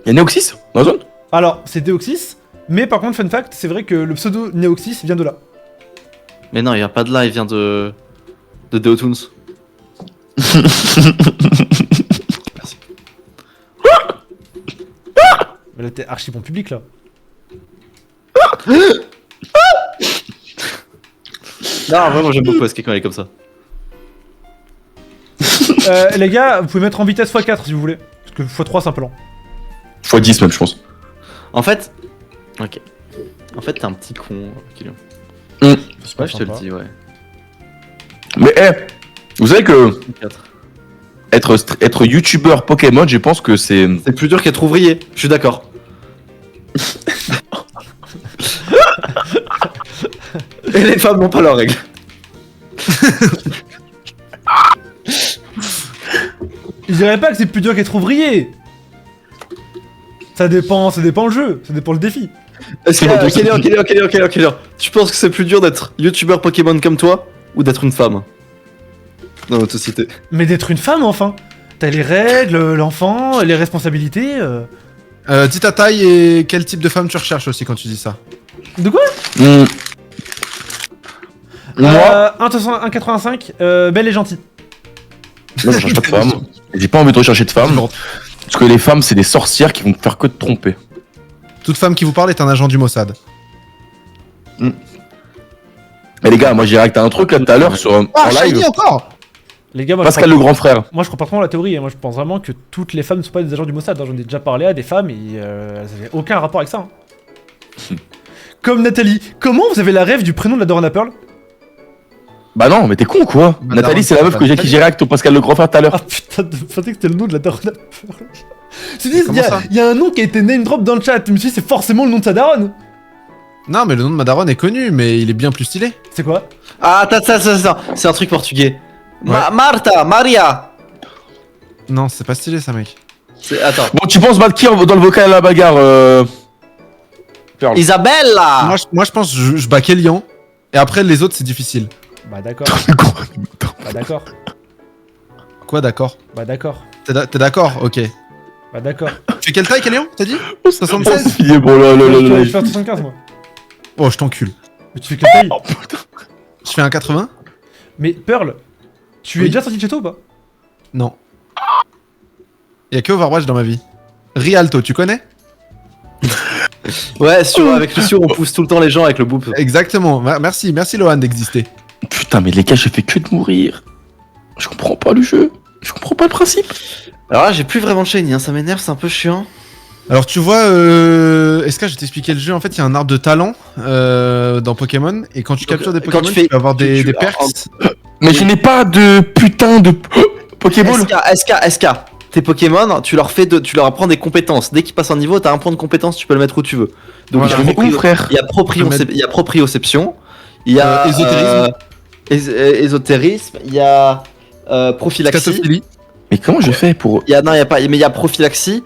Y'a Neoxys dans la zone? Alors, c'est Deoxys, mais par contre, fun fact, c'est vrai que le pseudo Neoxys vient de là. Mais non, il vient pas de là, il vient de Deotoons. Mais là, t'es archi bon public là. Non, vraiment, j'aime beaucoup SK quand il est comme ça. Les gars, vous pouvez mettre en vitesse x4 si vous voulez. Parce que x3 c'est un peu lent. x10 même, je pense. En fait. Ok. En fait, t'es un petit con, Kylian. C'est pas Ouais, je te le sympa. dis, ouais. Mais vous savez que 4. être youtubeur Pokémon, je pense que c'est. C'est plus dur qu'être ouvrier, je suis d'accord. Et les femmes n'ont pas leurs règles. Je dirais pas que c'est plus dur qu'être ouvrier. Ça dépend le jeu, ça dépend le défi. Est-ce que Kylian, tu penses que c'est plus dur d'être youtubeur Pokémon comme toi ou d'être une femme? dans notre société. Mais d'être une femme, enfin. T'as les règles, l'enfant, les responsabilités. Dis ta taille et quel type de femme tu recherches aussi quand tu dis ça. De quoi Moi, 1,85, belle et gentille. moi, je cherche pas de femme. J'ai pas envie de rechercher de femme. Parce que les femmes, c'est des sorcières qui vont te faire que te tromper. Toute femme qui vous parle est un agent du Mossad. Mais les gars, moi j'ai réacté à un truc là tout à l'heure sur en Shiny live. encore. Les gars, moi, Pascal le grand frère. moi je crois pas trop la théorie. Moi je pense vraiment que toutes les femmes ne sont pas des agents du Mossad. J'en ai déjà parlé à des femmes et elles avaient aucun rapport avec ça. Comme Nathalie. Comment vous avez la rêve du prénom de la Dorana Pearl? Bah non, mais t'es con quoi. Bah, Nathalie, Daron, c'est la meuf c'est que j'ai pas qui j'ai réacté au Pascal le grand frère tout à l'heure. Ah putain, je pensais que c'était le nom de la Dorana Pearl. Je me suis dit, Comment ça il y a un nom qui a été name drop dans le chat. Je me suis dit, c'est forcément le nom de sa daronne. Non, mais le nom de ma daronne est connu, mais il est bien plus stylé. C'est quoi? Ah, attends, c'est un truc portugais. Ouais. Marta, Maria. Non, c'est pas stylé ça, mec. Attends. Bon, tu penses battre qui dans le vocal à la bagarre Pearl. Isabella. Moi, je pense que je bats Kélian. Et après, les autres, c'est difficile. Bah d'accord. Bah d'accord. Quoi, d'accord? Bah d'accord. T'es d'accord? Ok. Bah d'accord. Tu fais quelle taille, Kélian? T'as dit? Oh, 76? c'est fini, bon là. Je fais un 75 moi. Oh, je t'encule. Mais tu fais quelle taille? Je fais un 80? Mais Pearl, tu es Oui. déjà sorti de chez toi ou pas? Non. Y'a que Overwatch dans ma vie. Rialto, tu connais? Ouais, avec le sur, on pousse tout le temps les gens avec le boop. Exactement. Merci Lohan d'exister. Putain, mais les gars, je fais que de mourir. Je comprends pas le jeu. Je comprends pas le principe. Alors là, j'ai plus vraiment de shiny, hein, ça m'énerve, c'est un peu chiant. Alors tu vois, est-ce que je vais t'expliquer le jeu? En fait, il y a un arbre de talent dans Pokémon, et quand tu captures des quand Pokémon, tu tu fais- peux avoir des tu- perks. Mais je n'ai pas de putain de Pokéball. SK. Tes Pokémon, tu leur apprends des compétences. Dès qu'ils passent un niveau, t'as un point de compétence, tu peux le mettre où tu veux. Donc Voilà. il y a Je mets où, frère? il y a proprioception, il y a ésotérisme, il y a prophylaxie. Scatophilie. Mais comment je fais pour. Il y a non, il y a pas, mais il y a prophylaxie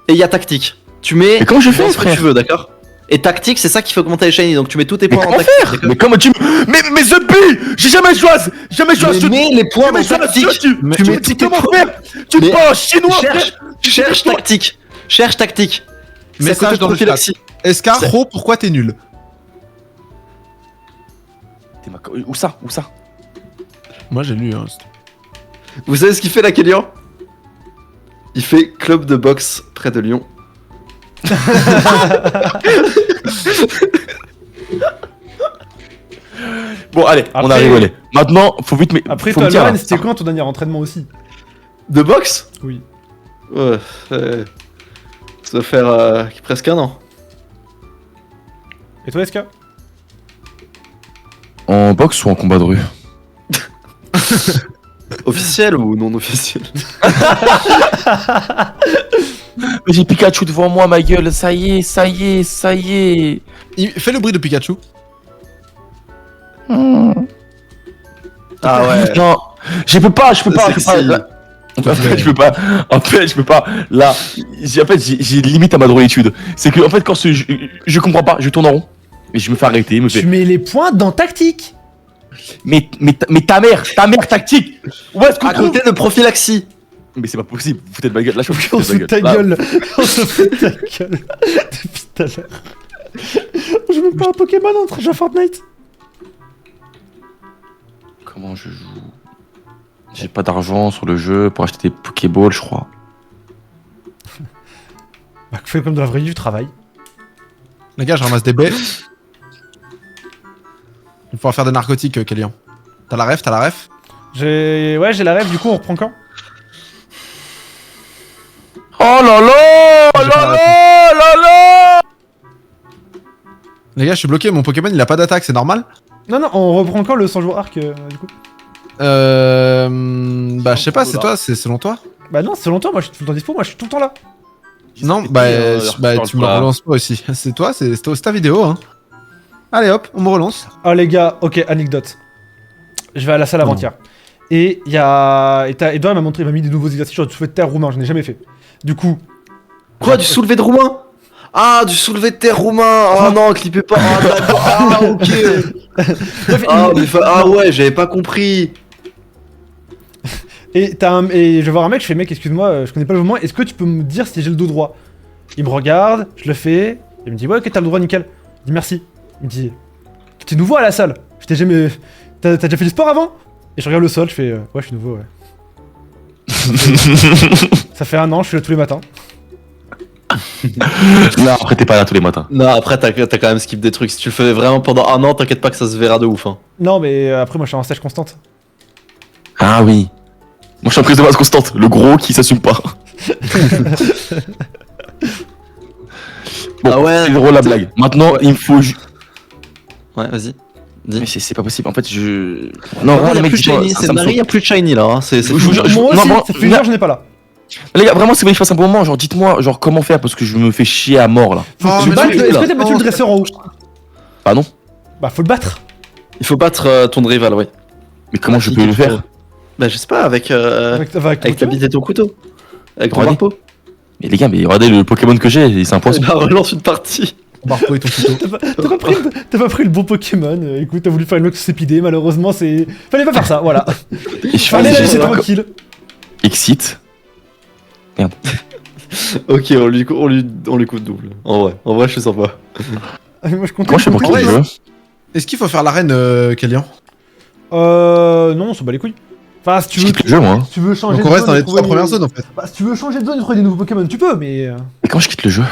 et il y a tactique. Tu mets Mais comment je fais, ce que frère? tu veux, d'accord? Et tactique, c'est ça qui fait augmenter les shiny. Donc tu mets tous tes Mais points en comment tactique. faire? d'accord? Mais comment tu me. Mais The Bee! J'ai jamais choisi! Jamais choisi! Mais mets les points dans Jamais tactique. choisi! Mais- Tu mets Tu tous tes comment points. faire? Tu Mais- me parles en chinois, Cherche, frère! cherche tactique. Cherche tactique. C'est à Message côté de dans le prophylaxie. Escar, Ro, pourquoi t'es nul? Où ça? Où ça? Moi j'ai lu. Hein. Vous savez ce qu'il fait là, Kélian? Il fait club de boxe près de Lyon. Bon, allez, on Après- a rigolé. Maintenant, faut vite. Mais Après faut toi, me dire, Lohan, là. c'était quand ton dernier entraînement aussi? De boxe? Oui. Ouais, ça va faire presque un an. Et toi, SK? En boxe ou en combat de rue? Officiel ou non officiel? Mais j'ai Pikachu devant moi, ma gueule. Ça y est. Fais le bruit de Pikachu. Ah ouais. Non, je peux pas. Sexy. Là. En fait, je peux pas. Là, j'ai limite à ma droitude. C'est que, en fait, quand je comprends pas, je tourne en rond. Et je me fais arrêter, me Tu fait. mets les points dans tactique. Mais ta mère tactique. Où est-ce qu'on À trouve? côté de prophylaxie. Mais c'est pas possible, vous foutez de ma gueule. Là, je suis On se fout de ta Là. gueule. On se fout de ta gueule. Depuis tout à l'heure. Je joue même pas un Pokémon entre jeux Fortnite. Comment je joue? J'ai pas d'argent sur le jeu pour acheter des Pokéballs, je crois. Bah, fais comme dans la vraie vie, du travail. Les gars, je ramasse des baies. Il faut faire des narcotiques, Kélian. T'as la ref? Ouais, j'ai la rêve, du coup, on reprend quand? Oh là là! J'ai pas la là! Les gars, je suis bloqué, mon Pokémon il a pas d'attaque, c'est normal? Non, on reprend quand le 100 jours arc, du coup? Bah, je sais pas, c'est toi, c'est selon toi? Bah non, c'est longtemps, moi je suis tout le temps dispo, moi je suis tout le temps là. Non, tu me relances pas aussi. C'est toi, c'est ta vidéo, hein. Allez hop, on me relance. Oh les gars, ok, anecdote. Je vais à la salle Non. avant-hier. Et il y a... Edouard m'a montré, il m'a mis des nouveaux exercices sur du soulevé de terre roumain, je n'ai jamais fait. Du coup... Quoi, du soulevé de roumain? Ah, du soulevé de terre roumain. Oh non, clippez pas. Ah d'accord. Ah ok. Bref, Ah ouais, j'avais pas compris. Et je vais voir un mec, je fais mec, excuse-moi, je connais pas le mouvement, est-ce que tu peux me dire si j'ai le dos droit? Il me regarde, je le fais, il me dit ouais ok t'as le droit nickel. Je dis merci. Il me dit t'es nouveau à la salle? Je t'ai jamais. T'as déjà fait du sport avant? Et je regarde le sol, je fais ouais je suis nouveau ouais. Ça fait 1 an, je suis là tous les matins. Non, après t'es pas là tous les matins. Non, après t'as quand même skip des trucs. Si tu le fais vraiment pendant 1 an, t'inquiète pas que ça se verra de ouf. Hein. Non mais après moi je suis en stage constante. Ah oui. Moi je suis en prise de masse constante, le gros qui s'assume pas. Bon, Ah ouais. c'est drôle la blague. Maintenant, il me faut. Ouais, vas-y. Dis. Mais c'est pas possible. En fait, je. Non, vraiment, il y a les mecs, plus de dis-moi, shiny. ça C'est me Nari, il y a plus de shiny là. Hein. C'est Je vous jure, Moi non, aussi, moi- ça fait 1 heure je n'ai pas là. Les gars, vraiment, si vous voulez que je fasse un bon moment, genre dites-moi, genre comment faire parce que je me fais chier à mort là. Oh, Tu mais bats, non, est-ce là. que t'as battu le dresseur en haut? Pardon. Bah faut le battre. Il faut battre ton rival, ouais. Mais comment je peux le faire? Bah, je sais pas, avec Avec ton ta couteau. bite et ton couteau. Avec ton Regardez. drapeau. Mais les gars, mais regardez le Pokémon que j'ai, c'est un poisson. Bah, relance une partie. Marco et ton couteau. T'as pas pris le bon Pokémon. Écoute, t'as voulu faire une lock sépidée, malheureusement c'est. Fallait pas faire ça, voilà. Et je Fallait la laisser tranquille. Excite. Ok, on lui coûte double. En vrai, je suis sympa. Moi je compte. Moi, je sais pas qui Ouais, le jeu. Est-ce qu'il faut faire l'arène, Kélian? Non, on s'en bat les couilles. Enfin, si tu Je veux. quitte le jeu, moi. hein. Si tu veux changer Donc de on reste zone dans et les 3 trouver- premières zones en fait. Bah, si tu veux changer de zone et trouver des nouveaux Pokémon, tu peux, mais. Mais quand je quitte le jeu.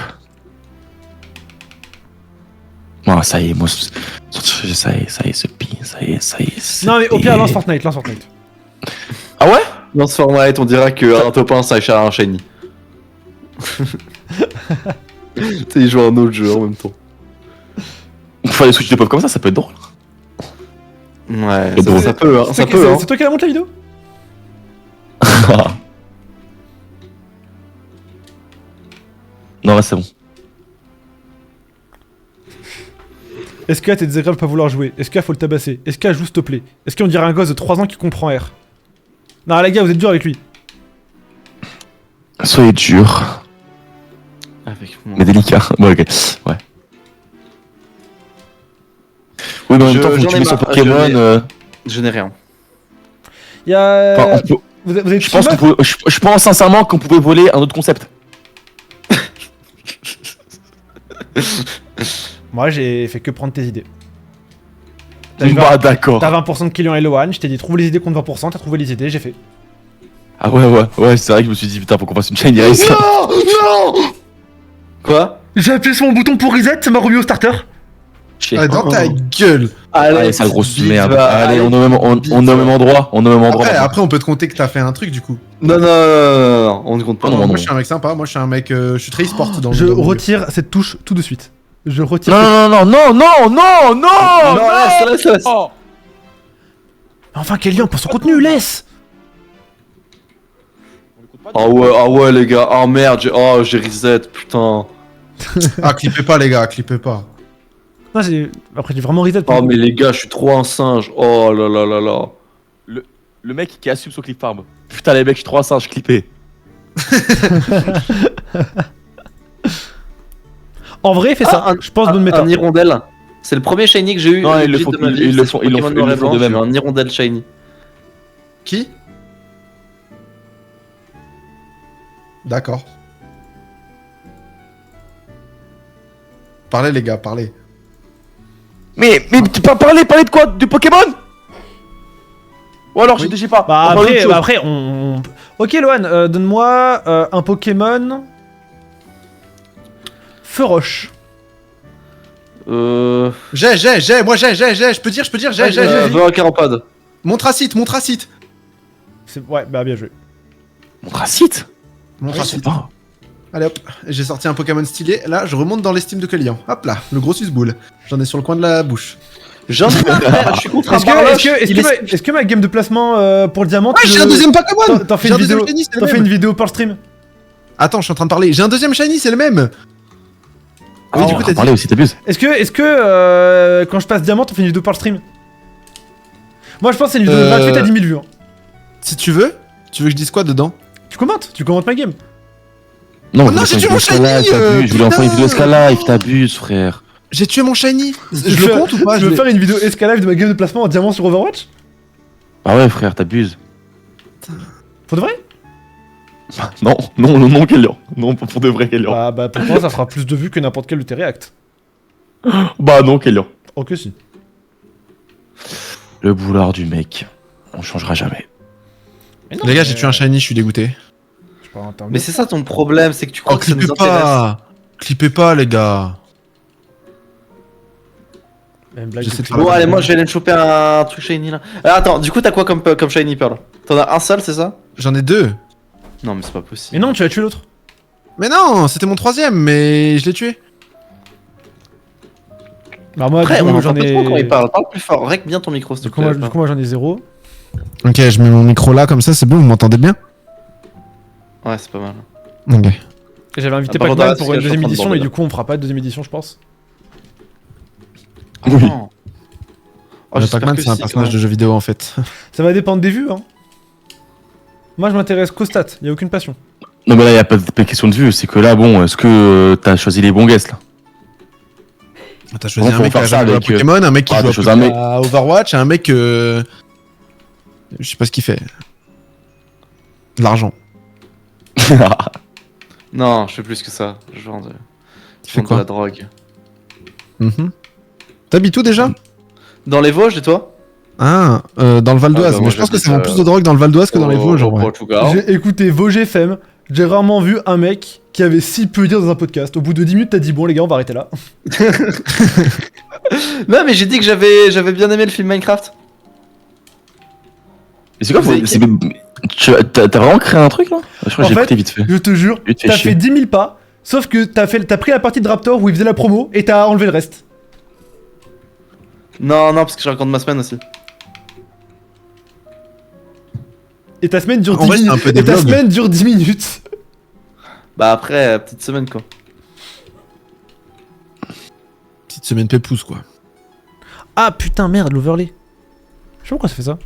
Non, ça y est, moi. Ça y est, ce pire. Ça y est. c'est Non, mais au pire, pire. lance Fortnite. Ah ouais? Dans ce Fortnite, on dira que un top 1 ça échappe à un shiny. Tu sais, il joue à un autre jeu en même temps. On peut faire des switch de pop comme ça peut être drôle. Ouais, C'est drôle. ça peut, hein. Ça peut, hein. C'est toi qui as monté la vidéo? Non, ouais, c'est bon. Est-ce que t'es désagréable de pas vouloir jouer? Est-ce qu'il faut le tabasser? Est-ce qu'il joue s'il te plaît? Est-ce qu'on dirait un gosse de 3 ans qui comprend R? Non, les gars, vous êtes dur avec lui. Soyez dur, Avec moi. mais délicat. Bon, ok. Ouais. Oui, mais en même temps, faut que J'en tu ai mets son marre, Pokémon. Je n'ai rien. Il y a. Enfin, on peut- Vous avez je pense qu'on pouvait- je pense sincèrement qu'on pouvait voler un autre concept. Moi, j'ai fait que prendre tes idées. Bah, d'accord. T'as 20% de clients Hello One, je t'ai dit trouve les idées contre 20%, t'as trouvé les idées, j'ai fait. Ah ouais, c'est vrai que je me suis dit, putain, faut qu'on fasse une shiny race. Non! Non! Quoi? J'ai appuyé sur mon bouton pour reset, ça m'a remis au starter. Chier. Ah, dans ta gueule. Allez, sale grosse bite, merde. va, Allez, on est bite, au même endroit. On est au même endroit. Après, on peut te compter que t'as fait un truc du coup. Non, on ne compte pas. Ah non, moi non. je suis un mec sympa, moi je suis un mec, je suis très e-sport dans le Je dans mon retire cette touche tout de suite. Je retire. Non, Non, laisse. Oh. Enfin, quel lien pour son contenu, laisse! Ah ouais, les gars. Oh merde, j'ai reset, putain. milieu. Ah, clippez pas les gars, clippez pas. Non, après, j'ai vraiment reset. Oh, mais les gars, je suis trop un singe. Oh là là là là. Le mec qui assume son clip farm. Putain, les mecs, je suis trop un singe clippé. En vrai, fais ça. Je pense bonne méta. Un hirondelle. C'est le premier shiny que j'ai eu. Non, ils le legit font- de ma vie, ils le c'est font- ce ils le Pokémon font- noir ils le et font blanc, de même. j'ai eu un hirondelle shiny. Qui? D'accord. Parlez les gars, parlez. Mais tu peux parler de quoi? Du Pokémon? Ou alors, je sais pas. Bah On parle d'autre chose. après, on... Ok, Lohan, donne-moi un Pokémon... Feu roche. Moi j'ai, je peux dire, j'ai. Un caropade. Montracite. Ouais, bah bien joué. Mon tracite? Je sais Montracite. pas. Allez hop, j'ai sorti un Pokémon stylé. Là, je remonte dans l'estime de Kélian. Hop là, le gros susboule. J'en ai sur le coin de la bouche. J'en ai marre, je suis contre un parloche. Est-ce que ma game de placement pour le diamant... Ouais, j'ai un deuxième Pokémon. T'en fais J'ai une un deuxième vidéo, shiny, c'est le t'en fais même. une vidéo par stream. Attends, je suis en train de parler. J'ai un deuxième shiny, c'est le même. Ah, Oui, du coup, t'as parlé aussi, t'abuses. Est-ce que quand je passe diamant, on fait une vidéo par stream? Moi je pense que c'est une vidéo de 28 à 10 000 vues. Hein. Si tu veux que je dise quoi dedans? Tu commentes ma game. Non, Oh non, j'ai tué mon shiny, t'abuses. Je voulais en faire une vidéo putain. Escalive, t'abuses, frère. J'ai tué mon shiny. Je le compte ou pas? Je veux faire une vidéo escalade de ma game de placement en diamant sur Overwatch? Ah ouais, frère, t'abuses. Pour de vrai? Non, non, non, non, Kélian. Non, pas pour de vrai, Kélian. Bah pour toi ça fera plus de vues que n'importe quel de tes reacts. Bah non, Kélian. Ok si. Le boulard du mec. On changera jamais. Mais non, Les gars, j'ai tué un shiny, je suis dégoûté. Je sais pas, en termes Mais de- c'est ça ton problème, c'est que tu crois Oh, que ça nous clippez intéresse. pas. Clippez pas, les gars. Même blague J'essaie de de faire Bon, Ouais, allez, ouais. moi je vais aller me choper un truc shiny là. Attends, du coup, t'as quoi comme shiny pearl? T'en as un seul, c'est ça? J'en ai 2. Non, mais c'est pas possible. Mais non, tu as tué l'autre. Mais non, c'était mon 3ème, mais je l'ai tué. Bah moi Après, du on coup entend j'en pas trop quand il ai... parle. Parle plus fort, règle bien ton micro, s'il te Du coup, moi, plaît. du coup, moi, j'en ai 0. Ok, je mets mon micro là, comme ça, c'est bon, vous m'entendez bien? Ouais, c'est pas mal. Ok. J'avais invité Ah, par contre, Pac-Man là, pour c'est une que je suis en deuxième train de édition, bander, et du là. coup on fera pas de deuxième édition je pense. Oui. Non. Oh, j'espère Pac-Man, que c'est un si, personnage quand de jeu vidéo en fait. Ça va dépendre des vues hein. Moi je m'intéresse qu'aux stats, y a aucune passion. Non, mais là, y a pas de question de vue. C'est que là, bon, est-ce que t'as choisi les bons guests là? T'as choisi Bon, un faut mec qui faire a ça jamais joué à avec, Pokémon, un mec qui ah, joue des choses à mec. à Overwatch, et un mec je sais pas ce qu'il fait. De l'argent. Non, je fais plus que ça. Je vends de, Tu fais de quoi la drogue. Mhm. T'habites où déjà? Dans les Vosges, et toi? Ah, dans le Val d'Oise. Ah, bah, Mais moi, je pense que j'habite, ça vend plus de drogue dans le Val d'Oise que dans les Vosges en vrai. Portugal. J'ai écouté Vosges FM, j'ai rarement vu un mec qui avait si peu à dire dans un podcast. Au bout de 10 minutes t'as dit bon les gars on va arrêter là. Non, mais j'ai dit que j'avais bien aimé le film Minecraft. Mais c'est quoi Vous avez- T'as vraiment créé un truc là? Je crois En que j'ai fait, écouté vite fait. Je te jure, Il te fait t'as chier. fait 10 000 pas, sauf que t'as pris la partie de Raptor où il faisait la promo et t'as enlevé le reste. Non, non, parce que je raconte ma semaine aussi. Et ta semaine dure En 10 vrai, c'est un minutes. peu des Et ta vlogs. semaine dure 10 minutes. Bah après, petite semaine quoi. Petite semaine pépouze quoi. Ah putain merde l'overlay. Je sais pas pourquoi ça fait ça.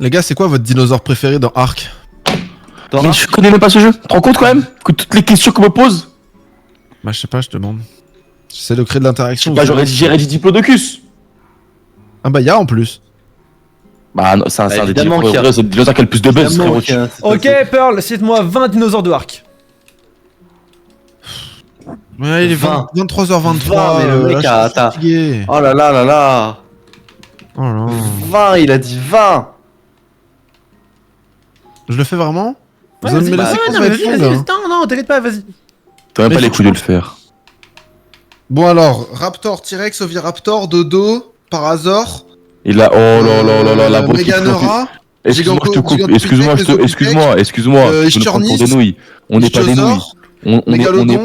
Les gars, c'est quoi votre dinosaure préféré dans Ark? T'en Mais as je connais même pas ce jeu. Tu te rends compte quand même que toutes les questions qu'on me pose? Bah je sais pas, je demande. J'essaie de créer de l'interaction. Bah j'aurais dit Diplodocus. Ah bah y'a en plus. Bah non, c'est un des évidemment qu'il y a- dinosaures, c'est le dinosaure qui a le plus de buzz, Évidemment frérot. qu'il y a- c'est Ok pas- Pearl, cite-moi 20 dinosaures de Ark. Ouais, il est 20. 23h23. 20, mais le mec là, a- je suis fatigué. Oh là là là là. Oh là. 20, il a dit 20. Je le fais vraiment? Vous Ouais, allez me vas-y, laisser ouais, qu'on non, va mais être vas-y, long, vas-y, là. non, t'inquiète pas, vas-y. T'as même Mais pas les faut couilles de le faire. Bon alors, Raptor, T-Rex, Oviraptor, Dodo, Parasaur, Il a. Oh là là là là, la boîte qui Meganora, Excuse-moi, je te coupe. Gigantopithèque, Excuse-moi, Mesopithèque, excuse-moi. Je te le prends pour Ichthyornis, des nouilles. On n'est pas des nouilles. Ichthyosaure,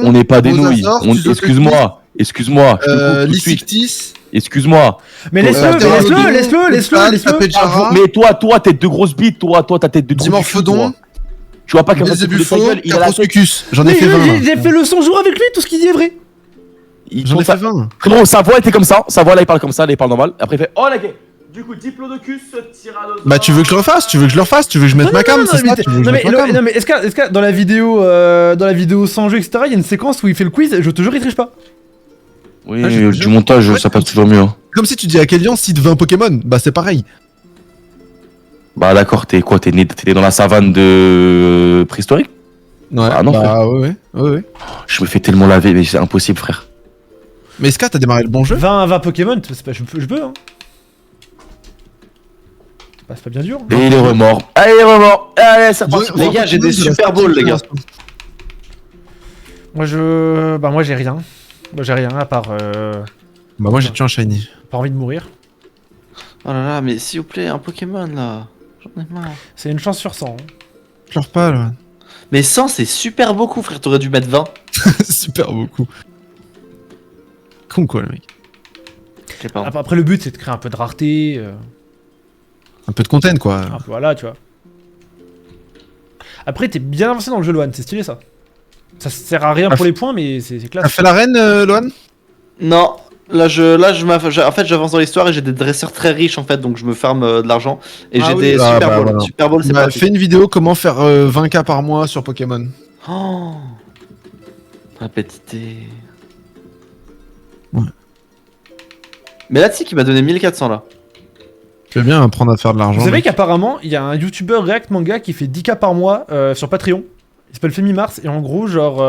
On n'est pas des nouilles. Mosasaure, Tusoteuthis, Excuse-moi. Excuse-moi. Je te coupe tout de suite. Lysictis, Excuse-moi. Mais laisse-le, Pteranodon, laisse-le. Tapejara, Mais toi, tête de grosse bite. Toi, ta tête de grosse Dimorphodon, Tu vois pas comme ça, tu fous de ta Belzébufo, gueule. Il a la tête. Caprosucus. J'en ai Mais fait 20. là. j'ai fait le 100 jours avec lui, tout ce qu'il dit est vrai. J'en ai fait 20. Frérot, sa voix était comme ça. Sa voix là, il parle comme ça. Là, il parle normal. Après, il fait. Oh, la gueule. Du coup, Diplodocus, Tyrannosaure. Bah tu veux que je le refasse? Tu veux que je le refasse? Tu veux que je mette ma cam? C'est ça? Tu veux que je mette ma cam? non, mais est-ce que dans la vidéo sans jeu, etc., il y a une séquence où il fait le quiz, je te jure, il triche pas. Oui, Ah, j'ai- du montage, Ouais, ça passe toujours mieux. Hein. Comme si tu dis à Kélian cite 20 Pokémon. Bah c'est pareil. Bah, d'accord, t'es quoi? T'es né dans la savane de préhistorique? Ouais, Ah non, bah ouais. Je me fais tellement laver, mais c'est impossible, frère. Mais Ska, t'as démarré le bon jeu? 20 Pokémon, c'est pas, je peux, hein. C'est pas bien dur. Hein. Et les remords. Allez, les remords. Allez, c'est reparti. Les gars, j'ai des Super Balls, les gars. Moi, j'ai rien. Moi, j'ai rien à part. Bah moi j'ai tué un shiny. Pas envie de mourir. Oh là là, mais s'il vous plaît, un Pokémon là. J'en ai marre. C'est une chance sur 100. hein. Pleure pas là. Mais 100, c'est super beaucoup, frère. T'aurais dû mettre 20. Super beaucoup. Con quoi le mec. Je sais pas. Après, le but, c'est de créer un peu de rareté. Un peu de content quoi. Un peu, voilà, tu vois. Après, t'es bien avancé dans le jeu, Loan, c'est stylé ça. Ça sert à rien pour les points, mais c'est T'as classe. fait la reine, Loan? Non, en fait, j'avance dans l'histoire et j'ai des dresseurs très riches en fait, donc je me farme de l'argent et Ah j'ai oui, des bah, Super bah, Balls. voilà. Super Balls, c'est Bah, pratique. fais une vidéo comment faire 20k par mois sur Pokémon. Oh. Répétité. Ouais. Mais là, tu sais qu'il m'a donné 1400 là. Tu veux bien apprendre à faire de l'argent. Vous savez mec. qu'apparemment, il y a un youtubeur React Manga qui fait 10K par mois sur Patreon. Il s'appelle Femi Mars, et en gros, genre,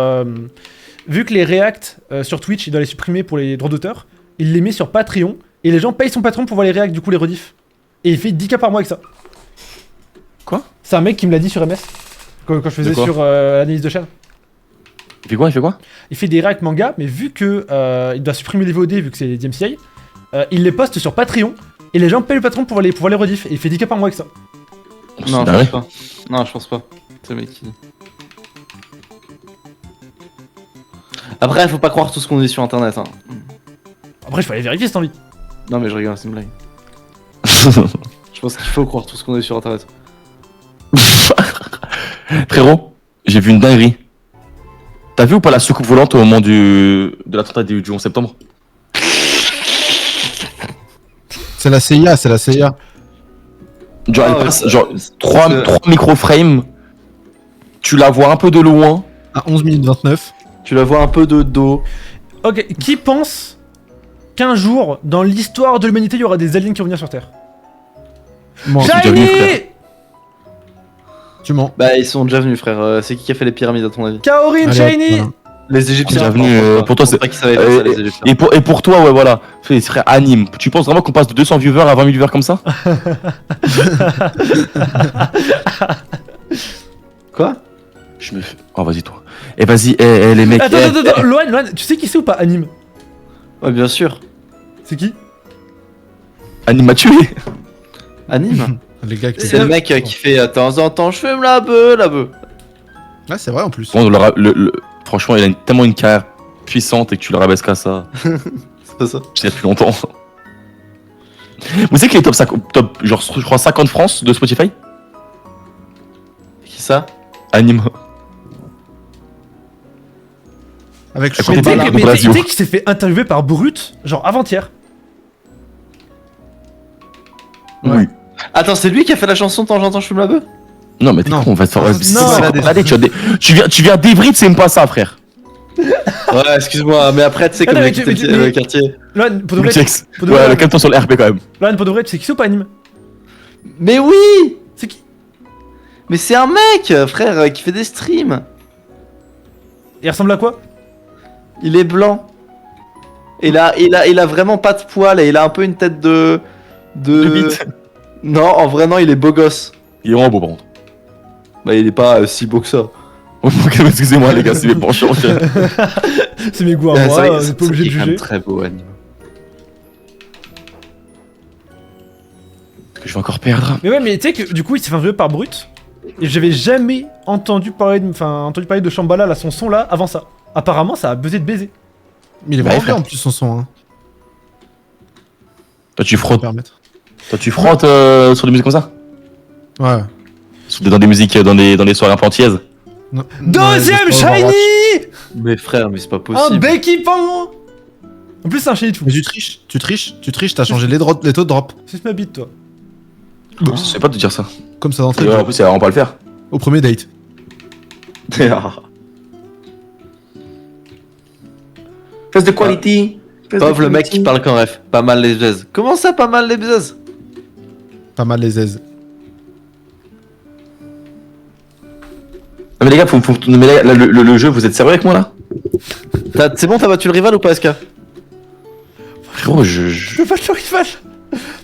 vu que les React sur Twitch, il doit les supprimer pour les droits d'auteur, il les met sur Patreon, et les gens payent son Patreon pour voir les React, du coup, les rediff. Et il fait 10K par mois avec ça. Quoi? C'est un mec qui me l'a dit sur MS, quand je faisais De quoi sur l'analyse de chaîne. Il fait quoi? Il fait quoi? Il fait des React Manga, mais vu que il doit supprimer les VOD, vu que c'est les DMCA, il les poste sur Patreon, et les gens payent le Patreon pour voir les rediff, et il fait 10K par mois avec ça. Non, je Ah ouais. pense pas. Non, je pense pas. C'est le mec qui dit. Après, faut pas croire tout ce qu'on dit sur internet. Hein. Après, je peux aller vérifier cette envie. Non, mais je rigole, c'est une blague. Je pense qu'il faut croire tout ce qu'on dit sur internet. Frérot, j'ai vu une dinguerie. T'as vu ou pas la soucoupe volante au moment de l'attentat du 11 septembre? C'est la CIA, c'est la CIA. Genre, Ah, elle passe, ouais, genre, c'est- 3 microframes. Tu la vois un peu de loin. À 11 minutes 29. Tu la vois un peu de dos. Ok, qui pense qu'un jour, dans l'histoire de l'humanité, il y aura des aliens qui vont venir sur Terre? Moi, déjà venu, frère. Shiny! tu mens. Bah, ils sont déjà venus, frère. C'est qui a fait les pyramides, à ton avis? Kaorin, Allez, Shiny! voilà. Les Égyptiens. Déjà venu, je pense pas. pour toi, Je pense c'est- pas qu'ils savaient faire ça, les Égyptiens. Et pour toi, ouais, voilà. Frère, anime. Tu penses vraiment qu'on passe de 200 viewers à 20 000 viewers comme ça? Quoi? Je me fais. Oh, vas-y, toi. Et vas-y, les mecs. Attends, Loan, tu sais qui c'est ou pas Anime? Ouais, bien sûr. C'est qui? Anime m'a tué. Anime. Les gars qui C'est le mec qui fait de temps en temps, je fume la bœuf, la bœuf. Ouais, c'est vrai en plus. Bon, franchement, il a tellement une carrière puissante et que tu le rabaisses qu'à ça. C'est pas ça. Je sais depuis longtemps. Vous savez qu'il est top, genre, je crois 50 France de Spotify? Qui ça? Anime. Avec À chaud côté de- Bala. Mais tu Radio. sais qu'il s'est fait interviewer par Brut, genre avant-hier. Ouais. Oui. Attends, c'est lui qui a fait la chanson Tant j'entends, je fume la bœuf? Non, mais t'es Non. con, on va te faire. Non. c'est pas baladé, tu viens d'Evry, c'est même pas ça, frère. Ouais, excuse-moi, mais après, tu sais, comme Attends, j'ai mais quitté tu- le mais- quartier. Loan, pour de vrai, Multiex. pour de Ouais, vrai, le calme-toi sur le RP quand même. Loan, pour de vrai, tu sais qui c'est ou pas Anime? Mais oui! C'est qui? Mais c'est un mec, frère, qui fait des streams. Il ressemble à quoi? Il est blanc. Il a vraiment pas de poils et il a un peu une tête de. De bite. Non, en vrai, non, il est beau gosse. Il est vraiment beau, par contre. Bah, il est pas si beau que ça. Ok, excusez-moi, les gars, c'est mes penchants. C'est mes goûts à C'est moi, vrai, on est pas obligé de c'est quand même juger. très beau, anime. Que je vais encore perdre. Mais ouais, mais tu sais que du coup, il s'est fait interviewer par Brut. Et j'avais jamais entendu parler de Shambhala, là, son son là, avant ça. Apparemment, ça a buzzé de baiser. Mais il est Ouais, vraiment frère. bien en plus son son. Hein. Toi, tu Faut frottes, permettre. sur des musiques comme ça? Ouais. Dans des musiques, dans des soirées un peu antillaises. Non- Deuxième ouais, c'est pas Overwatch. Shiny! Mais frère, mais c'est pas Un possible. Becky Pan! En plus, c'est un Shiny de fou. Mais tu triches, t'as changé les taux de drop. C'est ma bite, toi. Je sais pas te dire ça. Comme ça d'entrée Et en plus, c'est vraiment pas le faire. au premier date. Fais de quality. Pauvre le mec qui parle qu'en ref. Pas mal les bzaises. Comment ça, pas mal les bzaises? Pas mal les aises. Non, mais les gars, mais les gars, là, le jeu, vous êtes sérieux avec moi là? C'est bon, t'as battu le rival ou pas, SK? Frérot, Je veux pas le rival.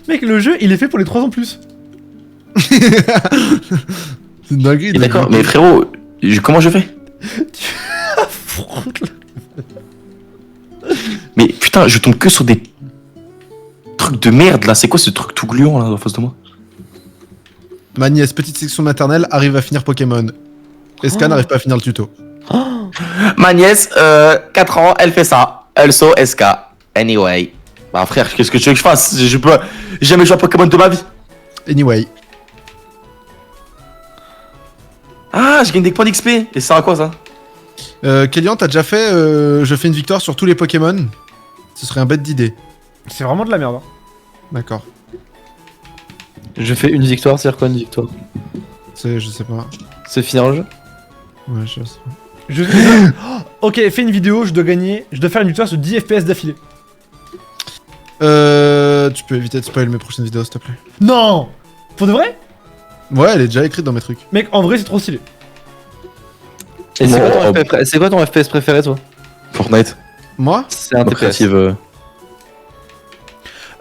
Mec, le jeu, il est fait pour les 3 ans plus. C'est une dinguerie. Et d'accord, mais frérot, comment je fais? Mais putain, je tombe que sur des trucs de merde là. C'est quoi ce truc tout gluant là en face de moi? Ma nièce, petite section maternelle, arrive à finir Pokémon. SK n'arrive pas à finir le tuto. Ma nièce, 4 ans, elle fait ça. Also SK. Anyway. Bah frère, qu'est-ce que tu veux que je fasse? Je peux jamais jouer à Pokémon de ma vie. Anyway. Ah, je gagne des points d'XP. Et ça sert à quoi ça? Kélian, t'as déjà fait je fais une victoire sur tous les Pokémon? Ce serait un bête d'idée. C'est vraiment de la merde. Hein. D'accord. Je fais une victoire, c'est-à-dire quoi une victoire? Je sais pas. C'est finir le jeu? Ouais, je sais pas. Ok, fais une vidéo, je dois gagner. Je dois faire une victoire sur 10 FPS d'affilée. Tu peux éviter de spoil mes prochaines vidéos, s'il te plaît. Non. Pour de vrai? Ouais, elle est déjà écrite dans mes trucs. Mec, en vrai, c'est trop stylé. Et c'est Bon, quoi ton FPS préféré, toi? Fortnite. Moi C'est un Mode TPS. créative.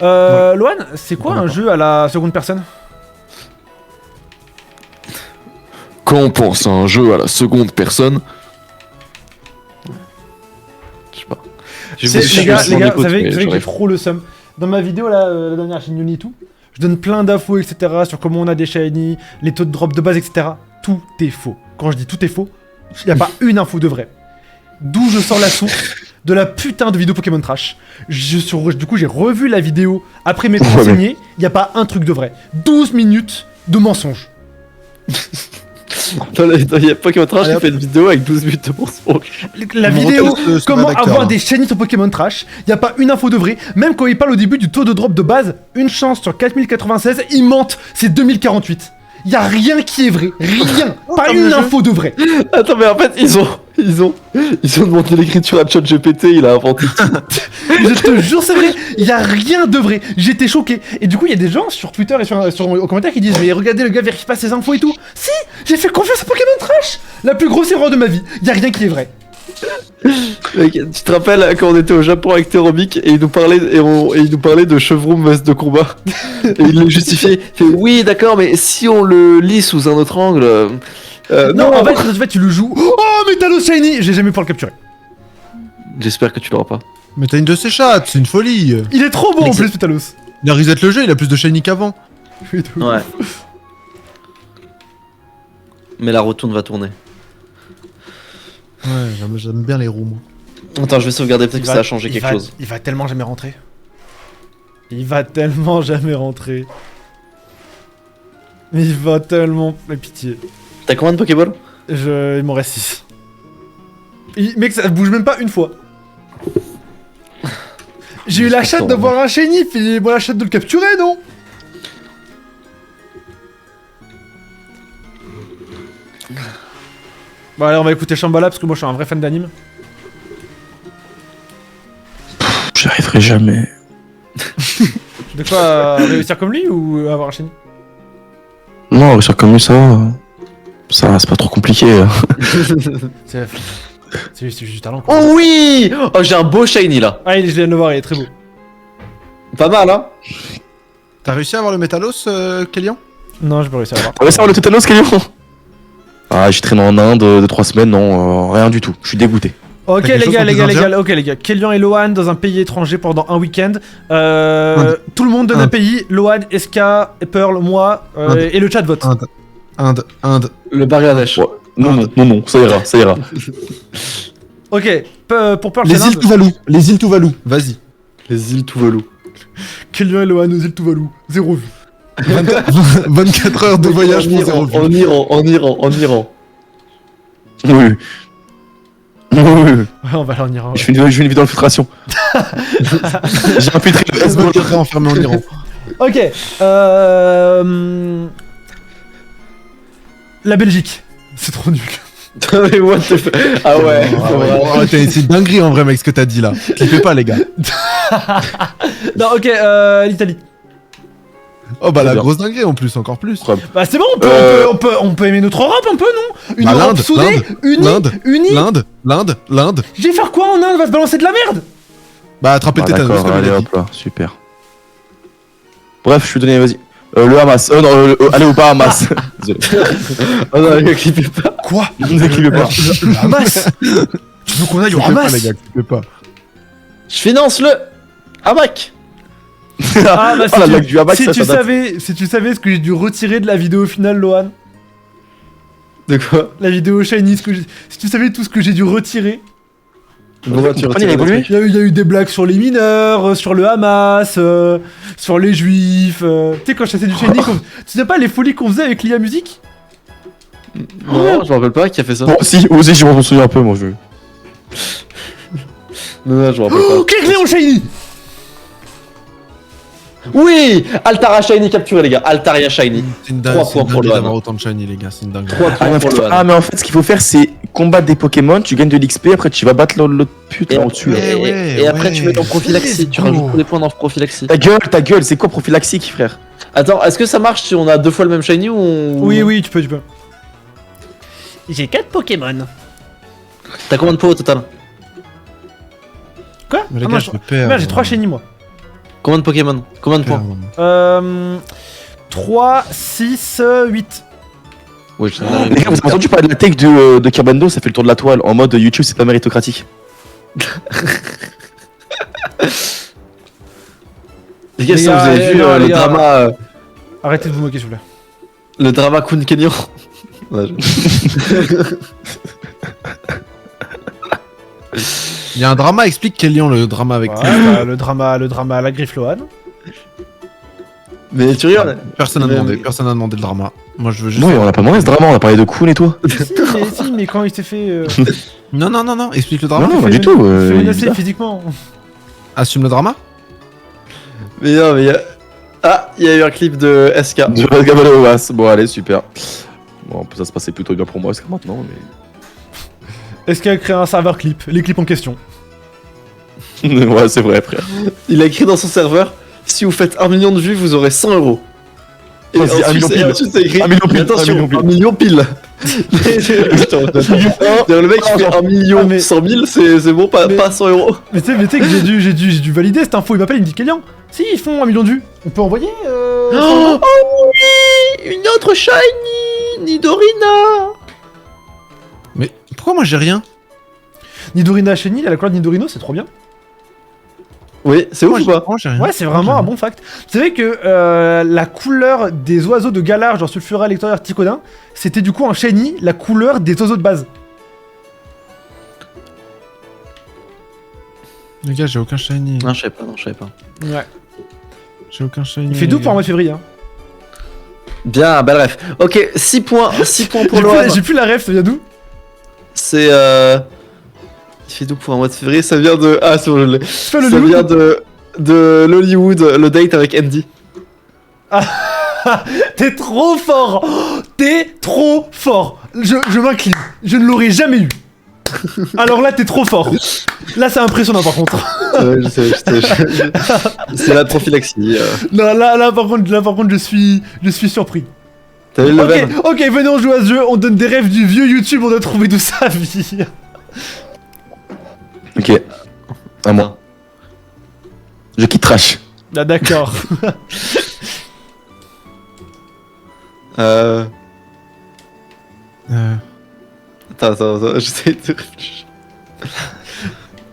Loan, c'est quoi un jeu à la seconde personne? Quand on pense à un jeu à la seconde personne. Je sais pas. Les gars, vous savez que j'ai trop le seum. Dans ma vidéo, là, la dernière chaîne Yoni et tout, je donne plein d'infos, etc. sur comment on a des shiny, les taux de drop de base, etc. Tout est faux. Quand je dis tout est faux, il n'y a pas une info de vrai. D'où je sors la source de la putain de vidéo Pokémon Trash. Du coup, j'ai revu la vidéo après m'être renseigné. Il n'y a pas un truc de vrai. 12 minutes de mensonges. Il y a Pokémon Trash qui fait une vidéo avec 12 minutes de mensonges. La Mon vidéo, retour de ce comment bad acteur, avoir hein. des shiny sur Pokémon Trash, il n'y a pas une info de vrai. Même quand il parle au début du taux de drop de base, une chance sur 4096, il mente, c'est 2048. Il y a rien qui est vrai, rien, pas comme une le jeu. info de vrai. Attends, mais en fait, ils ont demandé l'écriture à ChatGPT, il a inventé tout. Je te jure, c'est vrai, il y a rien de vrai. J'étais choqué. Et du coup, il y a des gens sur Twitter et sur aux commentaires qui disent mais regardez, le gars vérifie pas ses infos et tout. Si, j'ai fait confiance à Pokémon Trash. La plus grosse erreur de ma vie. Il y a rien qui est vrai. Mec, tu te rappelles quand on était au Japon avec Terobic et il nous parlait de chevron veste de combat et il le justifiait. Il fait oui d'accord mais si on le lit sous un autre angle. Non, en fait, tu le joues. Oh, Métalos Shiny. J'ai jamais pu le capturer. J'espère que tu l'auras pas. Mais t'as une de ses chattes, c'est une folie. Il est trop bon en plus, Métalos. Il a reset le jeu, il a plus de shiny qu'avant. Ouais. Mais la retourne va tourner. Ouais, j'aime bien les roues, moi. Attends, je vais sauvegarder peut-être que ça a changé quelque chose. Il va tellement jamais rentrer. Il va tellement jamais rentrer. Il va tellement... Mais pitié. T'as combien de Pokéball? Il m'en reste 6. Mec, ça bouge même pas une fois. J'ai eu la chatte d'avoir un shiny, filez-moi la chatte de le capturer, non? Bon allez, on va écouter Shambhala parce que moi je suis un vrai fan d'anime. J'y arriverai jamais. De quoi réussir comme lui ou avoir un shiny? Non, réussir comme lui, ça c'est pas trop compliqué. C'est juste du talent. Oh oui! Oh, j'ai un beau shiny là. Ah, je viens de le voir, il est très beau. Pas mal, hein? T'as réussi à avoir le Métalos, Kélian? Non, j'ai pas réussi à voir. Ah ouais, ça va le tétanos, Kélian? Ah, j'ai traîné en Inde de 3 semaines, non, rien du tout. Je suis dégoûté. Ok T'as quelque les chose gars, contre les Indiens ok les gars. Kélian et Lohan dans un pays étranger pendant un week-end. Tout le monde donne un Inde. pays. Lohan, SK, Pearl, moi Inde. et le chat vote. Inde. Le Bangladesh. Ouais. Non, ça ira. Ok, pour Pearl, Les c'est îles l'Inde. Tuvalu. Les îles Tuvalu. Vas-y. Les îles Tuvalu. Kélian et Lohan aux îles Tuvalu. 0 vue. 24 heures de voyage pour 0 vue. En Iran. Oui. Ouais, on va aller en Iran. Je fais une vidéo d'infiltration. J'ai infiltré le Hezbollah. 24 heures enfermé en Iran. Ok, la Belgique. C'est trop nul. Mais what the fuck? Ah ouais. C'est une dinguerie en vrai, mec, ce que t'as dit là. Clippez pas, les gars. Non, ok, l'Italie. Oh bah C'est la bien. grosse dinguerie en plus, encore plus. Bah c'est bon, on peut aimer notre Europe un peu, non? Une Bah, Europe l'Inde, soudée, unie. L'Inde. Je vais faire quoi en Inde? On va se balancer de la merde. Bah attrapez Ah, le tétanos, d'accord, comme il allez a dit. hop là, super. Bref, je suis donné, vas-y. Le Hamas. Non, allez au Bahamas. Désolé. Oh non, ne clippez pas. Quoi? Ne vous inquiétez pas. Le Hamas? Tu veux qu'on aille au Clippez pas, Hamas? les gars, clippez pas. Je finance le hamac. Ah bah Ah, la blague du Hamas, si ça tu date. savais ce que j'ai dû retirer de la vidéo finale, Lohan. De quoi? La vidéo shiny, si tu savais tout ce que j'ai dû retirer. Pourquoi tu Compagnie, il a retires le évolué truc? Il y a eu des blagues sur les mineurs, sur le Hamas, sur les juifs. Tu sais, quand je chassais du shiny, tu sais pas les folies qu'on faisait avec l'IA musique? Non, je me rappelle pas qui a fait ça. Bon, si, aussi, je m'en souviens un peu, moi, je. Non, je me rappelle pas. Oh, quel Léon shiny! Oui! Altara Shiny capturé, les gars. Altaria Shiny. C'est une 3 dinguerie points pour d'avoir Lohan. autant de shiny, les gars, c'est une dinguerie. 3 points pour Lohan. Ah, mais en fait, ce qu'il faut faire, c'est combattre des Pokémon, tu gagnes de l'XP, après tu vas battre l'autre pute Et, là au-dessus. Là. et après, tu mets ton prophylaxie. Tu Let's go. rajoutes des points dans prophylaxie. Ta gueule, c'est quoi prophylaxique, frère? Attends, est-ce que ça marche si on a 2 fois le même shiny ou Oui, tu peux. J'ai 4 Pokémon. T'as combien de points au total? Quoi? Mais les Ah, gars, moi, je me perds. Merde, j'ai 3 shiny moi. Combien de Pokémon? Combien de points? 3, 6, 8. Oui, je sais. Les gars, vous avez entendu parler de la tech de Kirbando, ça fait le tour de la toile. En mode YouTube, c'est pas méritocratique. Les gars, Les ça, gars, vous avez vu les le gars. drama. Arrêtez de vous moquer s'il vous plaît. Le drama Kun Kenyon. Ouais, Il y a un drama, explique quel lien le drama avec Ouais, bah, le drama à la griffe Lohan. Mais tu rigoles. Personne n'a Mais- demandé, personne n'a demandé le drama. Moi je veux juste. Non, on a pas demandé ce drama, on a parlé de Kun et toi. si, mais quand il s'est fait. Non, explique le drama. Non, pas fait du tout. il s'est il est menacé bizarre. physiquement. Assume le drama. Mais non, mais il y a. Ah, il y a eu un clip de SK. Je reste Gabalo Bass. Bon, allez, super. Bon, ça se passait plutôt bien pour moi jusqu'à maintenant, mais. Est-ce qu'il a créé un serveur clip? Les clips en question. Ouais, c'est vrai, frère. Il a écrit dans son serveur: si vous faites 1 million de vues, vous aurez 100 euros. Et Vas-y, ensuite, 1 million pile. ensuite, c'est écrit: 1 million pile, attention, 1 million pile. 1 million pile. Le mec qui fait 1 million Ah, mais- 100 000, c'est bon, pas, Mais- pas 100 euros. Mais tu sais que j'ai dû valider cette info. Il m'appelle, il me dit Kélian. Si, ils font 1 million de vues. On peut envoyer Oh oui, une autre shiny, Nidorina. Mais pourquoi moi j'ai rien? Nidorina Shiny, il a la couleur de Nidorino, c'est trop bien. Oui, c'est ouf ou pas? Moi j'ai rien. Ouais, c'est vraiment un bon fact. Vous savez que la couleur des oiseaux de Galar, genre Sulfura, Lectoria, Ticodin, c'était du coup un Shiny, la couleur des oiseaux de base. Les gars, j'ai aucun shiny. Non, je savais pas, non, je savais pas. Ouais. J'ai aucun shiny. Il fait doux pour un mois de février. Hein. Bien, bah bref. Ok, 6 points pour Lohan. J'ai plus la ref, ça vient d'où? C'est il fait d'où pour un mois de février? Ça vient de. Ah, c'est bon, je l'ai. Fais le Ça loup. vient de l'Hollywood, le date avec Andy. T'es trop fort. Oh, t'es trop fort. Je m'incline. Je ne l'aurais jamais eu. Alors là, t'es trop fort. Là, c'est impressionnant par contre. Je sais. C'est la prophylaxie. Non, là, par contre, je suis surpris. T'as vu le level? Ok, venez, on joue à ce jeu. On donne des rêves du vieux YouTube. On doit trouver d'où ça vient. Ok. À moi. Je quitte Trash. Ah, d'accord. Attends, j'essaie de réfléchir.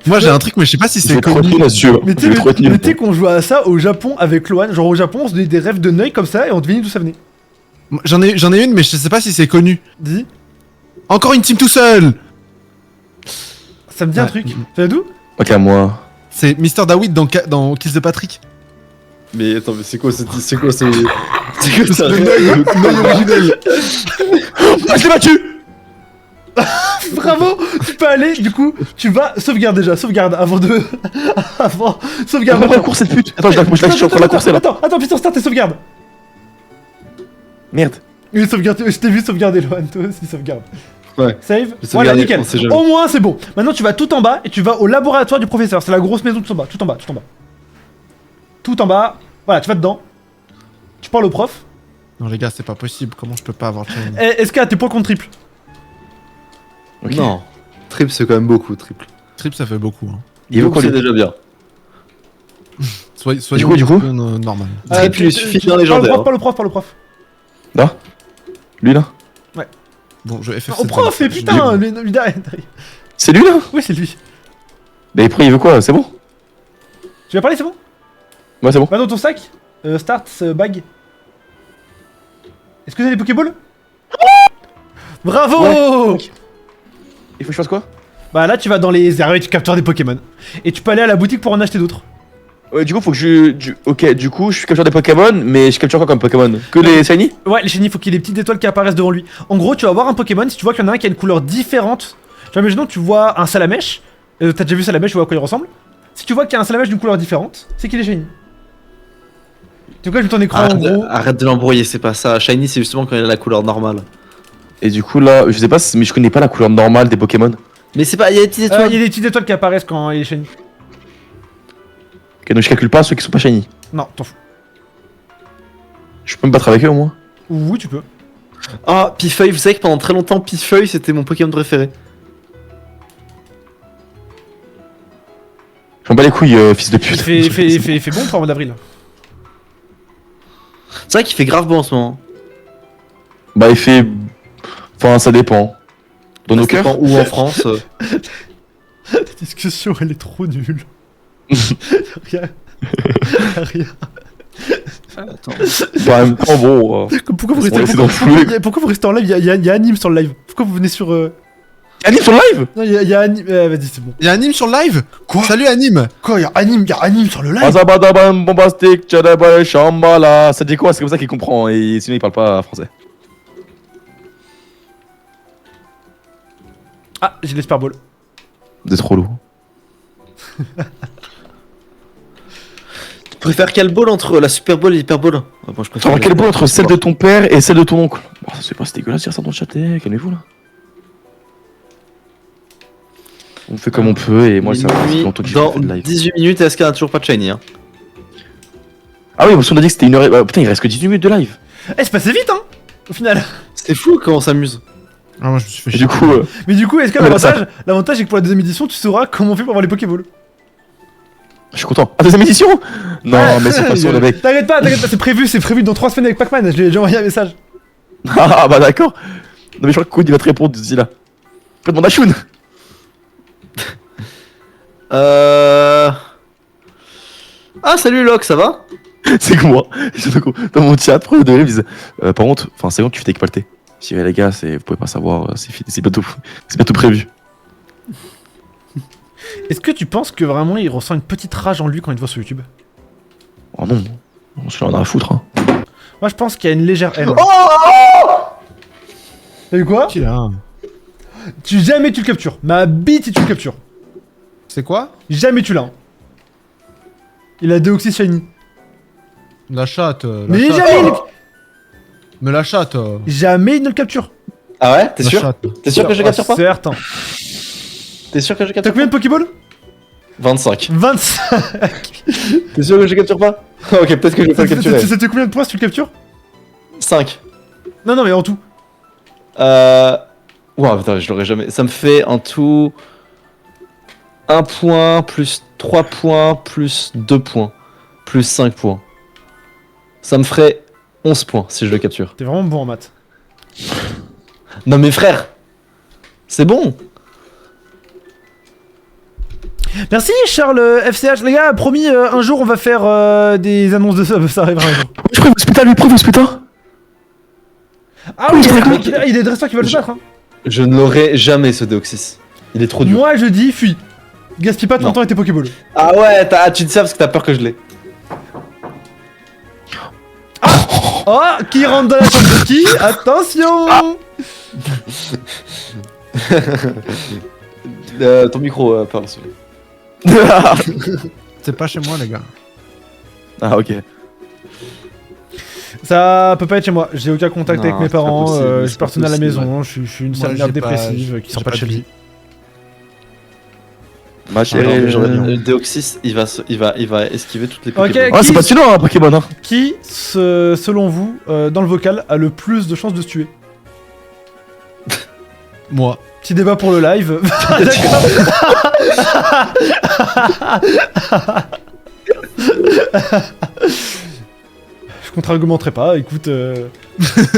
Moi j'ai un truc, mais je sais pas si Je c'est vais trop connu. être nul là-dessus. Mais tu sais qu'on jouait à ça au Japon avec Lohan. Genre au Japon, on se donnait des rêves de Neuil comme ça et on devinait d'où ça venait. J'en ai une, mais je sais pas si c'est connu. Dis, Encore une team tout seul. ça me dit un Ouais. truc. Ça vient d'où? Ok, à moi. C'est Mr. Dawid dans Kills de Patrick. Mais attends, mais c'est quoi ce. C'est quoi ça? Ah, je l'ai battu. Bravo. Tu peux aller. Du coup, tu vas sauvegarde déjà. Sauvegarde avant de. Avant. Sauvegarde. Attends, la course, cette pute. Attends, je suis encore la course là. Attends, putain, start et sauvegarde. Merde. Oui, sauvegarde. Je t'ai vu sauvegarder Lohan. Toi aussi, sauvegarde. Ouais. Save. J'ai Voilà, sauvegardé, nickel. on sait jamais. Au moins, c'est bon. Maintenant, tu vas tout en bas et tu vas au laboratoire du professeur. C'est la grosse maison tout en bas. Tout en bas. Tout en bas. Voilà, tu vas dedans. Tu parles au prof. Non les gars, c'est pas possible. Comment je peux pas avoir le shiny? Est-ce qu'il y a tes points contre triple? Ok. Non. Triple, c'est quand même beaucoup, triple. Trip, ça fait beaucoup. Hein. Il veut Donc, quoi, c'est lui? déjà bien. Soyons Du coup normal. Triple, il suffit d'un légendaire. Parle au prof. Là. Lui là. Bon, je FF7. Au prof, mais putain, lui derrière. C'est lui là. Oui, c'est lui. Mais après, il veut quoi? C'est bon? Tu vas parler, c'est bon? Ouais, c'est bon. Va dans ton sac. Start, bag. Est-ce que t'as des Pokéballs? Bravo! Il faut que je fasse quoi? Bah là, tu vas dans les airs et tu captures des Pokémon. Et tu peux aller à la boutique pour en acheter d'autres. Ouais, du coup, faut que ok, du coup, je capture des Pokémon, mais je capture quoi comme Pokémon? Que les shiny? Ouais, les shiny, faut qu'il y ait des petites étoiles qui apparaissent devant lui. En gros, tu vas voir un Pokémon, si tu vois qu'il y en a un qui a une couleur différente. Genre, imaginons que tu vois un Salamèche. T'as déjà vu Salamèche, tu vois à quoi il ressemble. Si tu vois qu'il y a un Salamèche d'une couleur différente, c'est qu'il est shiny. Tu vois, je ton écran en gros. Arrête de l'embrouiller, c'est pas ça. Shiny, c'est justement quand il a la couleur normale. Et du coup là, je sais pas, mais je connais pas la couleur normale des Pokémon. Mais c'est pas. Il y a des petites Il étoiles. y a des petites étoiles qui apparaissent quand il est shiny. Ok, donc je calcule pas ceux qui sont pas shiny. Non, t'en fous. Je peux me battre avec eux au moins. Oui, tu peux. Ah, Pifeuille, vous savez que pendant très longtemps, Pifeuille c'était mon Pokémon préféré. J'en bats les couilles, fils de pute. Il fait bon pour un mois d'avril. C'est vrai qu'il fait grave bon en ce moment. Bah, il fait. Enfin, ça dépend. Dans nos Ça cœurs. dépend où en France. La discussion, elle est trop nulle. Rien. Rien. Attends. Bah, en même temps, bon. Pourquoi vous On restez, essaie pourquoi vous restez en live? Il y a Anime sur le live. Pourquoi vous venez sur. Anime sur live. Non, il y a Anime. Vas-y, c'est bon. Il y a Anime sur le live. Quoi? Salut Anime. Quoi? Il y a Anime sur le live? Azabadabam, bombastique, tchadabal, shambhala. Ça dit quoi? C'est comme ça qu'il comprend. Et sinon, il parle pas français. Ah, j'ai l'Esper Ball. C'est trop lourd. Tu préfères quel ball entre la Super Bowl et l'Hyper Bowl? Ah, bon, je préfère. Enfin, quel beau entre celle de ton père et celle de ton oncle. Bon, c'est pas, c'est dégueulasse de dire ça dans le chat, calmez-vous là. On fait comme on peut et moi ça va Minuit, longtemps que j'ai dans fait de live. 18 minutes, est-ce qu'il n'y a toujours pas de shiny hein? Ah oui, parce qu'on a dit que c'était une heure et... putain, il reste que 18 minutes de live. Eh, c'est passé vite, hein? Au final. C'est fou comment on s'amuse. Ah, moi je me suis fait Et chier. du coup, Mais du coup, est-ce que Mais l'avantage c'est que pour la deuxième édition, tu sauras comment on fait pour avoir les Pokéballs? je suis content. Ah, deuxième édition. Non, mais c'est pas sûr les mecs. T'arrêtes pas, c'est prévu dans 3 semaines avec Pac-Man, je lui ai déjà envoyé un message. Ah bah d'accord. Non mais je crois que Koud il va te répondre d'ici là. Faites mon Ashun. Ah, salut Locke, ça va? C'est que moi, dans mon chat, premier degré, ils me disent par contre, enfin c'est quand tu fais tes palté. Je dis les gars, vous pouvez pas savoir, c'est bientôt prévu. Est-ce que tu penses que vraiment il ressent une petite rage en lui quand il te voit sur YouTube? Oh non, on se en a à foutre hein. Moi je pense qu'il y a une légère haine. Oh T'as vu quoi? Qui là? Jamais tu le captures. Ma bite si tu le captures. C'est quoi? Jamais tu l'as. Hein. Il a Deoxys Shiny. La chatte. Mais chatte. jamais, Mais la chatte. jamais il ne le capture. Ah ouais? T'es la sûr? chatte. T'es sûr que je capture pas? Certain. T'es sûr que je T'as capture combien de Pokéballs? 25. 25. T'es sûr que je capture pas? Ok, peut-être que je vais pas le capturer. C'était combien de points si tu le captures? 5. Non, mais en tout. Ouah, putain, je l'aurais jamais. Ça me fait en tout 1 point, plus 3 points, plus 2 points, plus 5 points. Ça me ferait 11 points si je le capture. T'es vraiment bon en maths. Non, mais frère, c'est bon. Merci Charles FCH. Les gars, promis, un jour on va faire des annonces de sub, ça arrivera un jour. Je préfère hospital, lui, préfère hospital. Ah oui, il y a des dresseurs qui veulent se battre. Hein. Je ne l'aurai jamais ce Deoxys. Il est trop dur. Moi je dis, fuis. Gaspille pas ton Non. temps avec tes Pokéballs. Ah ouais, tu dis ça parce que t'as peur que je l'ai. Oh, qui rentre dans la chambre de qui? Attention. Ton micro, parle. s'il te plaît. C'est pas chez moi, les gars. Ah ok. Ça peut pas être chez moi. J'ai aucun contact Non, avec mes c'est pas parents. possible, Je c'est suis pas personne à la possible, maison. Je suis une Moi, sale j'ai merde pas- dépressive qui sort j'ai pas de pas chez de lui. vie. Ma Non, chérie, mais j'aurais bien. Le Deoxys, il va esquiver toutes les Pokéballs. Ok. Ah, c'est passionnant, hein, Pokémon, hein. Qui, selon vous, dans le vocal, a le plus de chances de se tuer? Moi. Petit débat pour le live. Je contre-argumenterai pas, écoute.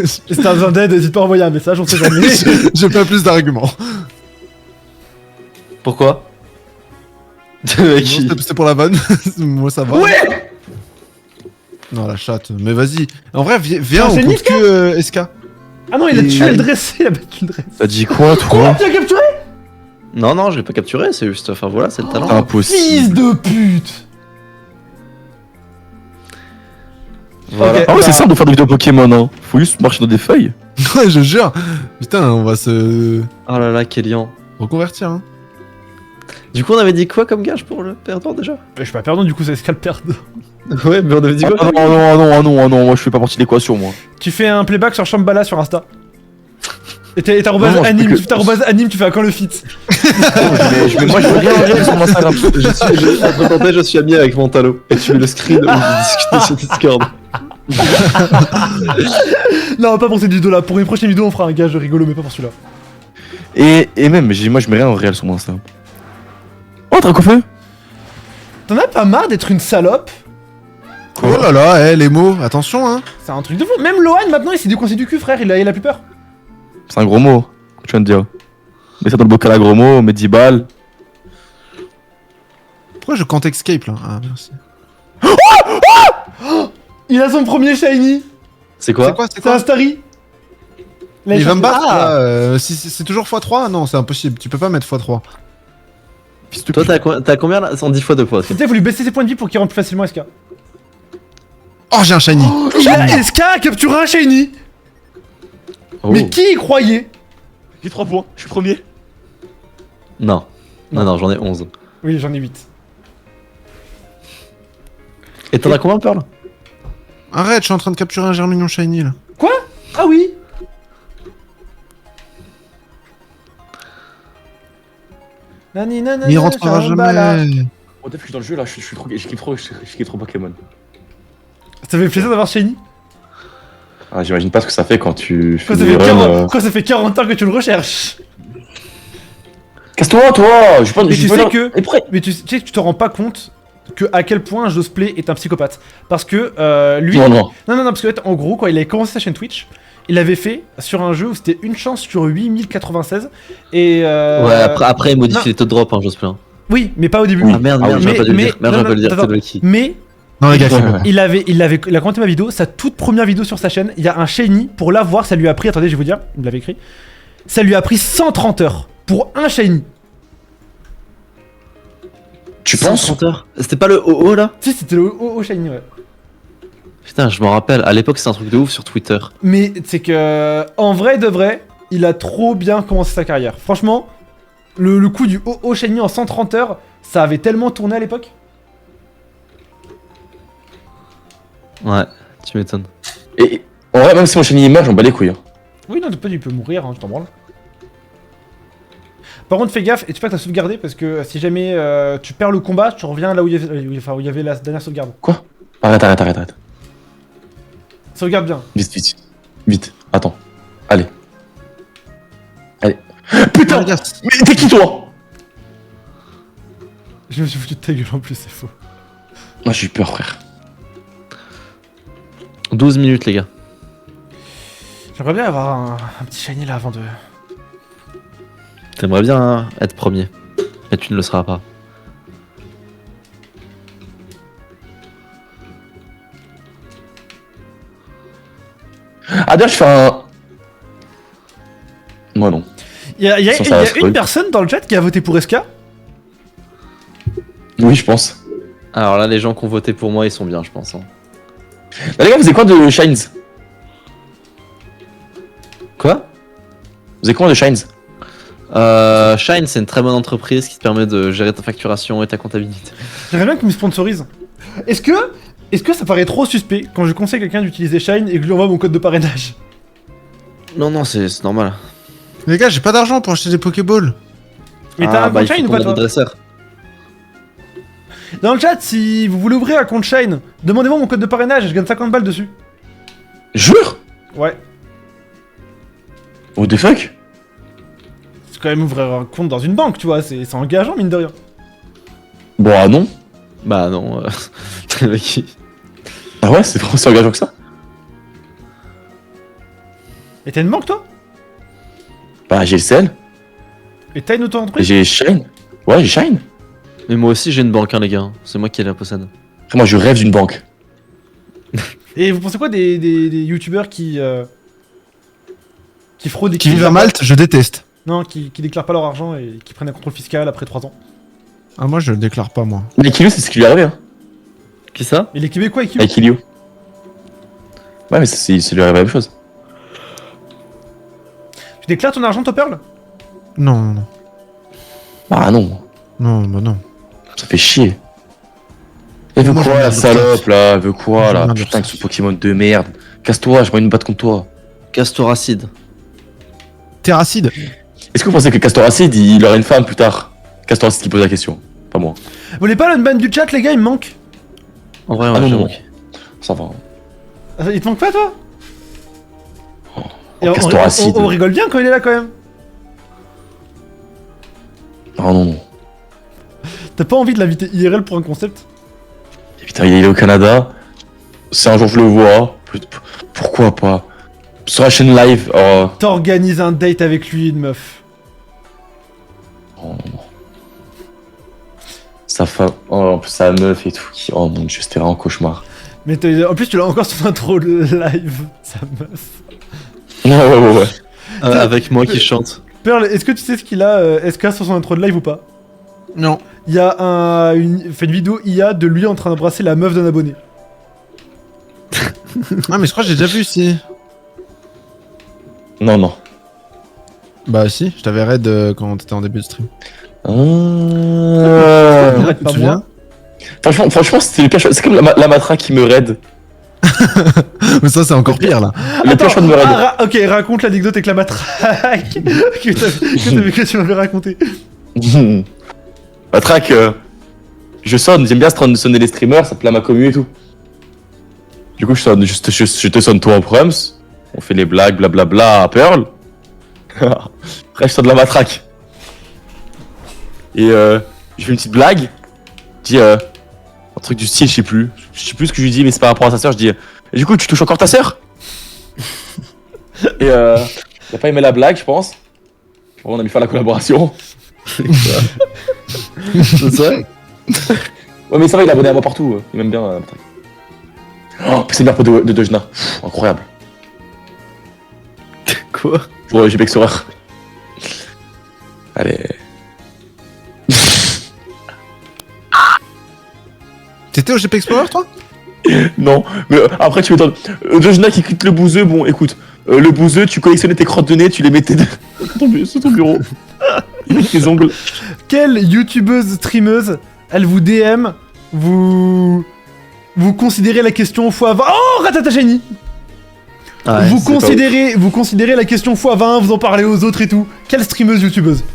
Si t'as besoin d'aide, n'hésite pas à envoyer un message, on sait jamais. J'ai pas plus d'arguments. Pourquoi? C'est pour la vanne. Moi, ça va. Ouais. Non, la chatte. Mais vas-y. En vrai, viens, Ah, on c'est compte Niska que SK. Ah non, il a Et- tué le dressé, il a battu le dressé. T'as dit quoi, Comment toi? tu l'as capturé? Non, je l'ai pas capturé, c'est juste. Enfin voilà, c'est le talent. Impossible. Fils de pute! Voilà. Ok. Ah ouais, c'est Bah- simple de faire des vidéos Pokémon, hein. Faut juste marcher dans des feuilles. Ouais, je jure. Putain, on va se Oh là là, Kélian. reconvertir, hein. Du coup, on avait dit quoi comme gage pour le perdant déjà? Je suis pas perdant, du coup, c'est Escal perdant. Ouais, mais on avait dit Ah quoi? non, moi je fais pas partie de l'équation, moi. Tu fais un playback sur Shambhala sur Insta. Et t'arrobase Non, je anime, peux que- tu t'arrobase anime, tu fais à quand le fit? Moi, je veux rien en réel sur mon Instagram. Je suis ami avec Montalo. Et tu mets le screen où vous discutez sur Discord. Non, pas pour cette vidéo là, pour une prochaine vidéo on fera un gage rigolo, mais pas pour celui-là. Et même, moi, je mets rien en réel sur mon Instagram. Oh, Dracofeu. T'en as pas marre d'être une salope? Oh là là, les mots, attention hein. C'est un truc de fou. Même Lohan maintenant il s'est dit qu'on c'est du cul, frère, il a plus peur. C'est un gros mot. Que tu viens de dire. Mets ça dans le bocal à gros mots, mets 10 balles. Pourquoi je compte escape là? Ah merci. Il a son premier shiny. C'est quoi? C'est un starry. Là, Il va me cherche- battre Ah. là, si c'est toujours x3? Non, c'est impossible, tu peux pas mettre x3. Toi, t'as combien là? 110 fois 2 fois. Putain, faut lui baisser ses points de vie pour qu'il rentre plus facilement SK. Oh, j'ai un shiny. Il a SK a capturé un shiny. Oh. Mais qui y croyait? J'ai 3 points, je suis premier. Non. Non, j'en ai 11. Oui, j'en ai 8. Et t'en as combien, Pearl? Arrête, je suis en train de capturer un Germignon shiny là. Quoi? Ah oui. Nani nana. Mais il rentrera jamais. Oh, depuis que je suis dans le jeu là, je kiffe trop Pokémon. Ça fait plaisir d'avoir shiny. Ah, j'imagine pas ce que ça fait quand tu fais Quand ça des fait runs, 40 quand ça fait 40 ans que tu le recherches. Casse-toi, toi. Je pense. Mais tu sais que. Et prêt. Mais tu sais que tu te rends pas compte que à quel point Josplay est un psychopathe. Parce que lui. Non. Non, parce que en gros, quand il avait commencé sa chaîne Twitch, il avait fait sur un jeu où c'était une chance sur 8096. Et. Ouais, après il modifie les taux de drop, hein, j'ose plein. Oui, mais pas au début. Ah merde, j'aurais pas dû le dire. Merde, j'aurais pas dû le dire, c'est de qui. Mais Non les gars, c'est bon. il a commenté ma vidéo, sa toute première vidéo sur sa chaîne. Il y a un shiny, pour l'avoir, ça lui a pris. Attendez, je vais vous dire, il me l'avait écrit. Ça lui a pris 130 heures pour un shiny. Tu penses? 130 heures. C'était pas le OO là? Si, c'était le haut shiny, ouais. Putain, je m'en rappelle, à l'époque c'était un truc de ouf sur Twitter. Mais c'est que, en vrai de vrai, il a trop bien commencé sa carrière. Franchement, le coup du haut shiny en 130 heures, ça avait tellement tourné à l'époque. Ouais, tu m'étonnes. Et en vrai, même si mon chenille meurt, j'en bats les couilles. Hein. Oui, non, il peut mourir, hein, je t'en branle. Par contre, fais gaffe et tu peux que t'as sauvegardé parce que si jamais tu perds le combat, tu reviens là où il y avait la dernière sauvegarde. Quoi? Arrête. Sauvegarde bien. Vite. Attends. Allez. Putain! Les gars, Mais t'es qui toi? Je me suis foutu de ta gueule en plus, c'est faux. Moi j'ai eu peur, frère. 12 minutes, les gars. J'aimerais bien avoir un petit shiny là avant de. T'aimerais bien hein, être premier. Mais tu ne le seras pas. Ah, d'ailleurs, je fais un. Moi non. Il y a Sans ça, c'est une cool. personne dans le chat qui a voté pour SK. Oui, je pense. Alors là, les gens qui ont voté pour moi, ils sont bien, je pense. Hein. Bah, les gars, vous avez quoi de Shines? Quoi? Vous avez quoi de Shines? Shine, c'est une très bonne entreprise qui te permet de gérer ta facturation et ta comptabilité. J'aimerais bien qu'il me sponsorise. Est-ce que ça paraît trop suspect quand je conseille à quelqu'un d'utiliser Shine et que je lui envoie mon code de parrainage? Non, c'est normal. les gars, j'ai pas d'argent pour acheter des Pokéballs. Mais t'as un bah, compte il Shine ou faut pas qu'on ait toi des dresseurs. Dans le chat, si vous voulez ouvrir un compte Shine, demandez-moi mon code de parrainage et je gagne 50 balles dessus. Jure? Ouais. What the fuck? C'est quand même ouvrir un compte dans une banque, tu vois, c'est engageant mine de rien. Bon, ah non. Bah non, le mec, Ah ouais, c'est trop engageant que ça? Et t'as une banque toi? Bah, j'ai le sel. Et t'as une Et auto-entreprise? j'ai Shine. Ouais, j'ai Shine. Mais moi aussi j'ai une banque, hein, les gars. C'est moi qui la possède. Après, moi, je rêve d'une banque. Et vous pensez quoi des youtubeurs qui fraudent et Qui vivent à Malte, je déteste. Non, qui déclarent pas leur argent et qui prennent un contrôle fiscal après 3 ans. Ah, moi je le déclare pas, moi. Mais Kilio, c'est ce qui lui est arrivé, hein. Qui ça? Et les Québécois, qui Avec Kilio. Ouais, mais c'est lui arrivé la même chose. Tu déclares ton argent, toi, Pearl? Non. Ah non, Non, bah non. ça fait chier. Elle veut Moi, quoi, je la regarde salope, là? Elle veut quoi, Je là? regarde Putain, ça. avec ce Pokémon de merde. Casse-toi, j'ai pas envie de me battre contre toi. Castor acide. Terracide. Est-ce que vous pensez que Castoracide, il aurait une femme plus tard? Castoracide qui pose la question, pas moi. Vous voulez pas l'unban du chat, les gars? Il me manque. En vrai, Ah ouais, non, je non. manque. Ça va. Il te manque pas, toi? Et Castoracide. on rigole bien quand il est là, quand même. Non, non, non. T'as pas envie de l'inviter IRL pour un concept? Et putain, il est au Canada. Si un jour je le vois, pourquoi pas? Sur la chaîne live, oh. T'organises un date avec lui, une meuf. Oh, non. Sa femme, oh, en plus sa meuf et tout. Oh mon dieu, c'était vraiment un cauchemar. Mais en plus, tu l'as encore sur intro live, sa meuf. Ouais. Avec moi qui chante. Pearl, est-ce que tu sais ce qu'il a SK sur son intro de live ou pas? Non. Il y a fait une vidéo IA de lui en train d'embrasser la meuf d'un abonné. Ah, mais je crois que j'ai déjà vu, si. Non, non. Bah, si, je t'avais raid quand t'étais en début de stream. Arrête Tu pas te moi. souviens? Franchement, c'était le pire choix. C'est comme la matraque qui me raid. Mais ça, c'est encore pire, là. Le pire choix de me raid. Ok, raconte l'anecdote avec la matraque que tu m'avais raconté. Matraque, je sonne, j'aime bien sonner les streamers, ça plaît à ma commu et tout. Du coup, je te sonne toi en proms, on fait les blagues, blablabla à Pearl. Après, je sonne la matraque. Et je fais une petite blague, je dis un truc du style, je sais plus ce que je lui dis, mais c'est par rapport à sa soeur, je dis et du coup, tu touches encore ta soeur? Et il a pas aimé la blague, je pense. On a mis fin à la collaboration. C'est vrai? Ouais, mais ça va, il est abonné à moi partout, il m'aime bien. Oh, c'est bien pour de Dojna. Pff, incroyable. Quoi? Pour JP Explorer. Allez. T'étais au GP Explorer, toi? Non, mais après tu m'étonnes. Dojna qui quitte le bouseux, bon écoute. Le bouseux, tu collectionnais tes crottes de nez, tu les mettais sur ton bureau. Avec tes ongles. Quelle youtubeuse streameuse, elle vous DM, vous considérez la question x20. Oh, Ratatacheni! Vous considérez la question x20, vous en parlez aux autres et tout. Quelle streameuse youtubeuse?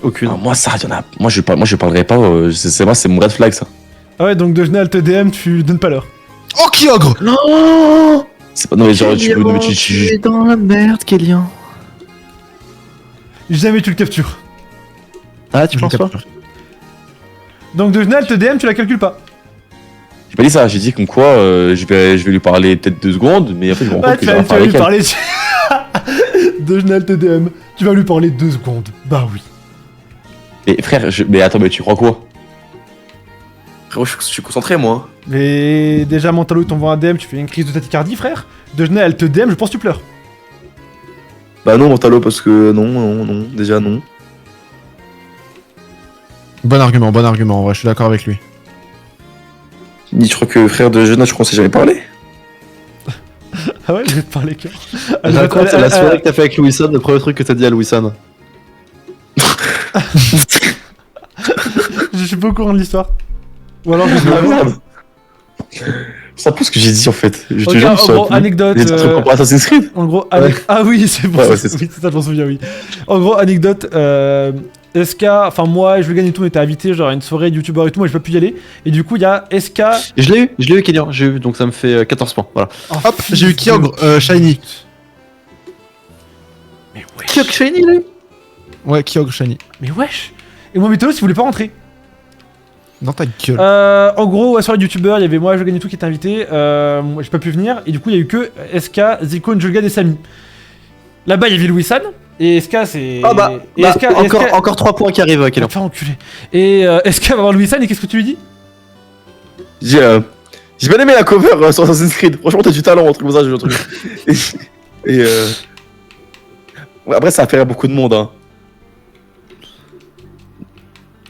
Aucune. Non, moi ça, y'en a. Moi je parlerai pas. C'est mon red flag ça. Ah ouais, donc Dojna, elle te DM, tu donnes pas l'heure. Oh, Kyogre! Non! C'est pas. Non mais genre tu peux. es dans la merde, Kélian. Jamais tu le captures. Ah, tu penses pas? Donc Dojna, elle te DM, tu la calcules pas. J'ai pas dit ça, j'ai dit comme quoi je vais lui parler peut-être 2 secondes, mais en fait je me rends Ouais, compte que tu j'ai vas rien lui parler avec parler. Dojna, elle te DM, tu vas lui parler 2 secondes. Bah oui. elle. Mais frère, mais attends, mais tu crois quoi? Frérot, je suis concentré moi. Mais déjà, Mentalo t'envoie un DM, tu fais une crise de tachycardie, frère. Dojna, elle te DM, je pense que tu pleures. Bah non, Montalo, parce que non, déjà non. Bon argument, en vrai, je suis d'accord avec lui. Je crois que frère de Jonas, je crois qu'on s'est jamais parlé. Ah ouais, je vais te parler cœur. Raconte la soirée que t'as fait avec Louis-San, le premier truc que t'as dit à Louis-San. Je suis pas au courant de l'histoire. Ou alors je Ah merde. C'est un peu ce que j'ai dit en fait. Je te Ok, jure, en je saurais gros, plus. anecdote. Des trucs pour Assassin's Creed. En gros, ah oui, c'est bon. Ouais, ouais, c'est c'est ça. oui, c'est ça, je m'en souviens, oui. En gros, anecdote. SK, enfin moi, je le gagne et tout, on était invités genre à une soirée de youtubeur et tout, moi j'ai pas pu y aller. Et du coup, il y a SK. Je l'ai eu, Kélian, j'ai eu, donc ça me fait 14 points, voilà. Oh, Hop, j'ai eu Kyogre, Shiny. Mais wesh. Kyogre Shiny, là? Ouais, Kyogre, Shiny. Mais wesh. Et moi, Métalos, il voulait pas rentrer. Dans ta gueule. En gros, à la soirée de youtubeur, il y avait moi, je gagne et tout qui était invité. Moi, j'ai pas pu venir. Et du coup, il y a eu que SK, Zikon, Julgan et Samy. Là-bas, il y avait Louis-San. Et SK, c'est. Ah bah, et SK, encore 3 points qui arrivent, Kélian. Enfin, enculé. Et SK va voir Louis-San, et qu'est-ce que tu lui dis? J'ai bien aimé la cover sur Assassin's Creed. Franchement, t'as du talent, un truc comme ça, j'ai un truc. Ouais, après, ça a fait rire beaucoup de monde, hein.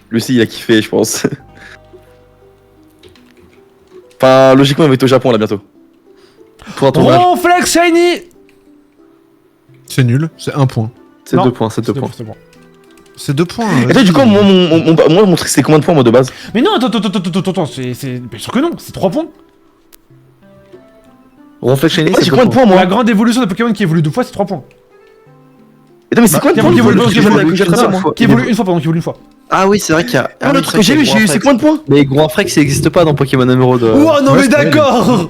Lui aussi, il a kiffé, je pense. Enfin, logiquement, il va être au Japon là bientôt. Pour un tournage. Oh, flex shiny. C'est nul, c'est 1 point. C'est Non, 2 points, c'est 2 points. C'est bon. C'est 2 points. Et toi, du coup, mon truc, c'est combien de points, moi, de base? Mais non, attends, c'est. Bien sûr que non, c'est 3 points. Ronflex Shiny, Moi, c'est j'ai 2 combien de points, moi? La grande évolution de Pokémon qui évolue 2 fois, c'est 3 points. Et non, mais c'est quoi Qui évolue Qui une fois, pardon, qui évolue une fois. Ah oui, c'est vrai qu'il y a. Ah, le truc que j'ai eu, c'est combien de points? Mais Goinfrex, ça n'existe pas dans Pokémon Emerald. Oh non, ouais, mais c'est vrai, d'accord.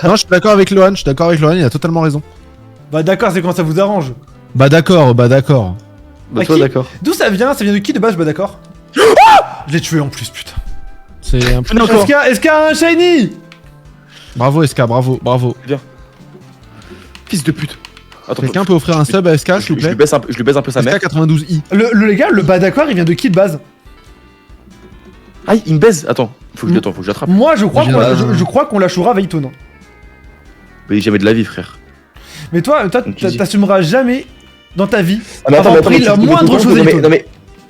Non, je suis d'accord avec Lohan, il a totalement raison. Bah, d'accord, c'est quand ça vous arrange. Bah d'accord. Bah, À toi, qui d'accord. D'où ça vient? Ça vient de qui de base? Bah, d'accord. Je l'ai tué en plus, putain. C'est un peu... Est-ce qu'il y a un shiny? Bravo SK, bravo. Fils de pute. Attends, Quelqu'un peut offrir un sub à SK, s'il vous je lui plaît? baisse un peu sa mère. SK 92i. Le gars, le bah d'accord, il vient de qui de base? Ah, il me baise. Attends, faut que je l'attrape. Moi, je crois J'ai- je crois qu'on lâchera Veyton. Mais jamais de la vie, frère. Mais toi, Donc, easy. t'assumeras jamais dans ta vie Ah, mais avoir pris mais la tu- moindre chose à Veyton.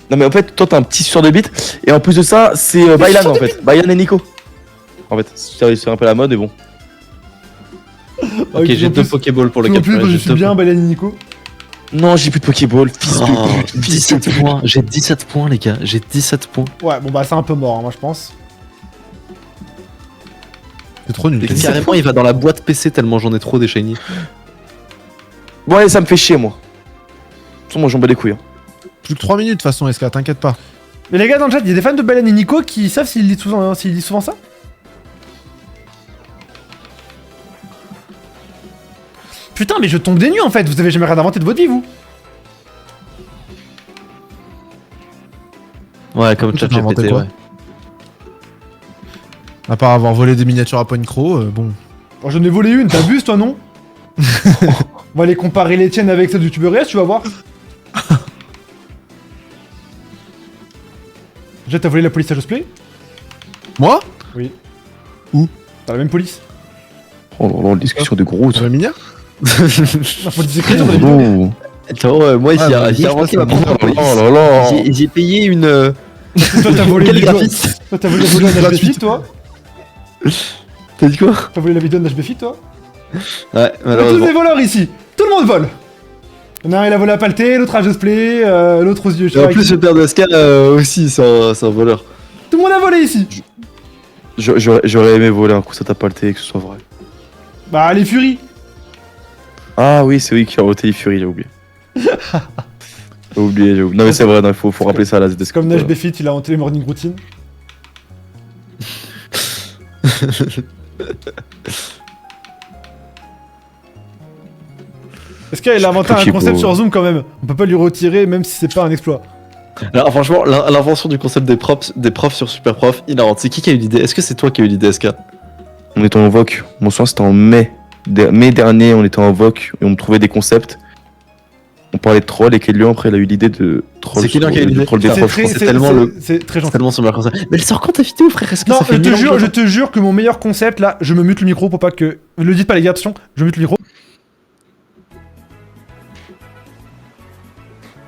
non mais en fait, toi t'as un petit suceur de bite. Et en plus de ça, c'est Bailan en fait. Bailan et Nico. En fait, c'est un peu la mode, mais bon. Ok, j'ai 2 Pokéballs pour le En plus, capturer. je j'ai suis deux bien, Balani Nico. Non, j'ai plus de Pokéball, fils Oh, de pute. 17 points, j'ai 17 points les gars, j'ai 17 points. Ouais, bon bah c'est un peu mort, hein, moi je pense. C'est trop nul. Mais Carrément il va dans la boîte PC tellement j'en ai trop des shiny. Bon, allez, ça me fait chier, moi. De toute façon, moi j'en bats les couilles. Hein. Plus que 3 minutes de toute façon SK, t'inquiète pas. Mais les gars dans le chat, il y a des fans de Balani Nico qui savent s'il dit souvent ça. Putain, mais je tombe des nues en fait, vous avez jamais rien inventé de votre vie, vous. Ouais, comme Tu t'as inventé ChatGPT, quoi ouais. À part avoir volé des miniatures à Point Crow, bon. Oh, j'en ai volé une, t'abuses toi, non? On va aller comparer les tiennes avec celles du YouTuber tu vas voir. Déjà, t'as volé la police à Josplay? Moi? Oui. Où? T'as la même police. Oh là là, discussion de gros. Sur la minière? La police d'écriture dans la vidéo. Oh Attends, moi Ah, bah, j'ai je inventé pense ma que- première police. là là. J'ai payé une. Toi, t'as volé Quel la vidéo. graphiste. Toi, t'as volé la vidéo d'HBFit, toi? T'as dit quoi? T'as volé la vidéo d'HBFit, toi? Ouais, On est tous malheureusement. des voleurs ici. Tout le monde vole. Il y en a un, il a volé à Palté, l'autre à Josplay, l'autre aux yeux. Je sais Et en pas plus qui. le père de SK aussi, c'est un voleur. Tout le monde a volé ici. J'aurais aimé voler un coup, ça t'a pas le thé, que ce soit vrai. Bah, les furies. Ah oui, c'est oui qui a voté les Fury, j'ai oublié. J'ai oublié. Non mais c'est vrai, non, faut rappeler ça à la ZDSK. Comme HBFit, il a inventé les morning routines. Est-ce qu'il a inventé un Pokébo. concept sur Zoom quand même? On peut pas lui retirer même si c'est pas un exploit. Alors franchement, l'invention du concept des profs sur Super Prof, hilarante. C'est qui a eu l'idée? Est-ce que c'est toi qui as eu l'idée, SK? On était en VOC. Mon soir c'était en mai. Mai dernier, on était en VOC et on me trouvait des concepts. On parlait de troll et Kélian après il a eu l'idée de troll. C'est Kélian qui a eu de l'idée. troll des C'est profs. très- tellement le- C'est très C'est gentil. tellement son meilleur concept. Mais elle sort quand ta vidéo, frère? Est-ce que Non, ça fait je 1000 ans que je te jure que mon meilleur concept là, je me mute le micro pour pas que. Le dites pas les gars, attention, je mute le micro.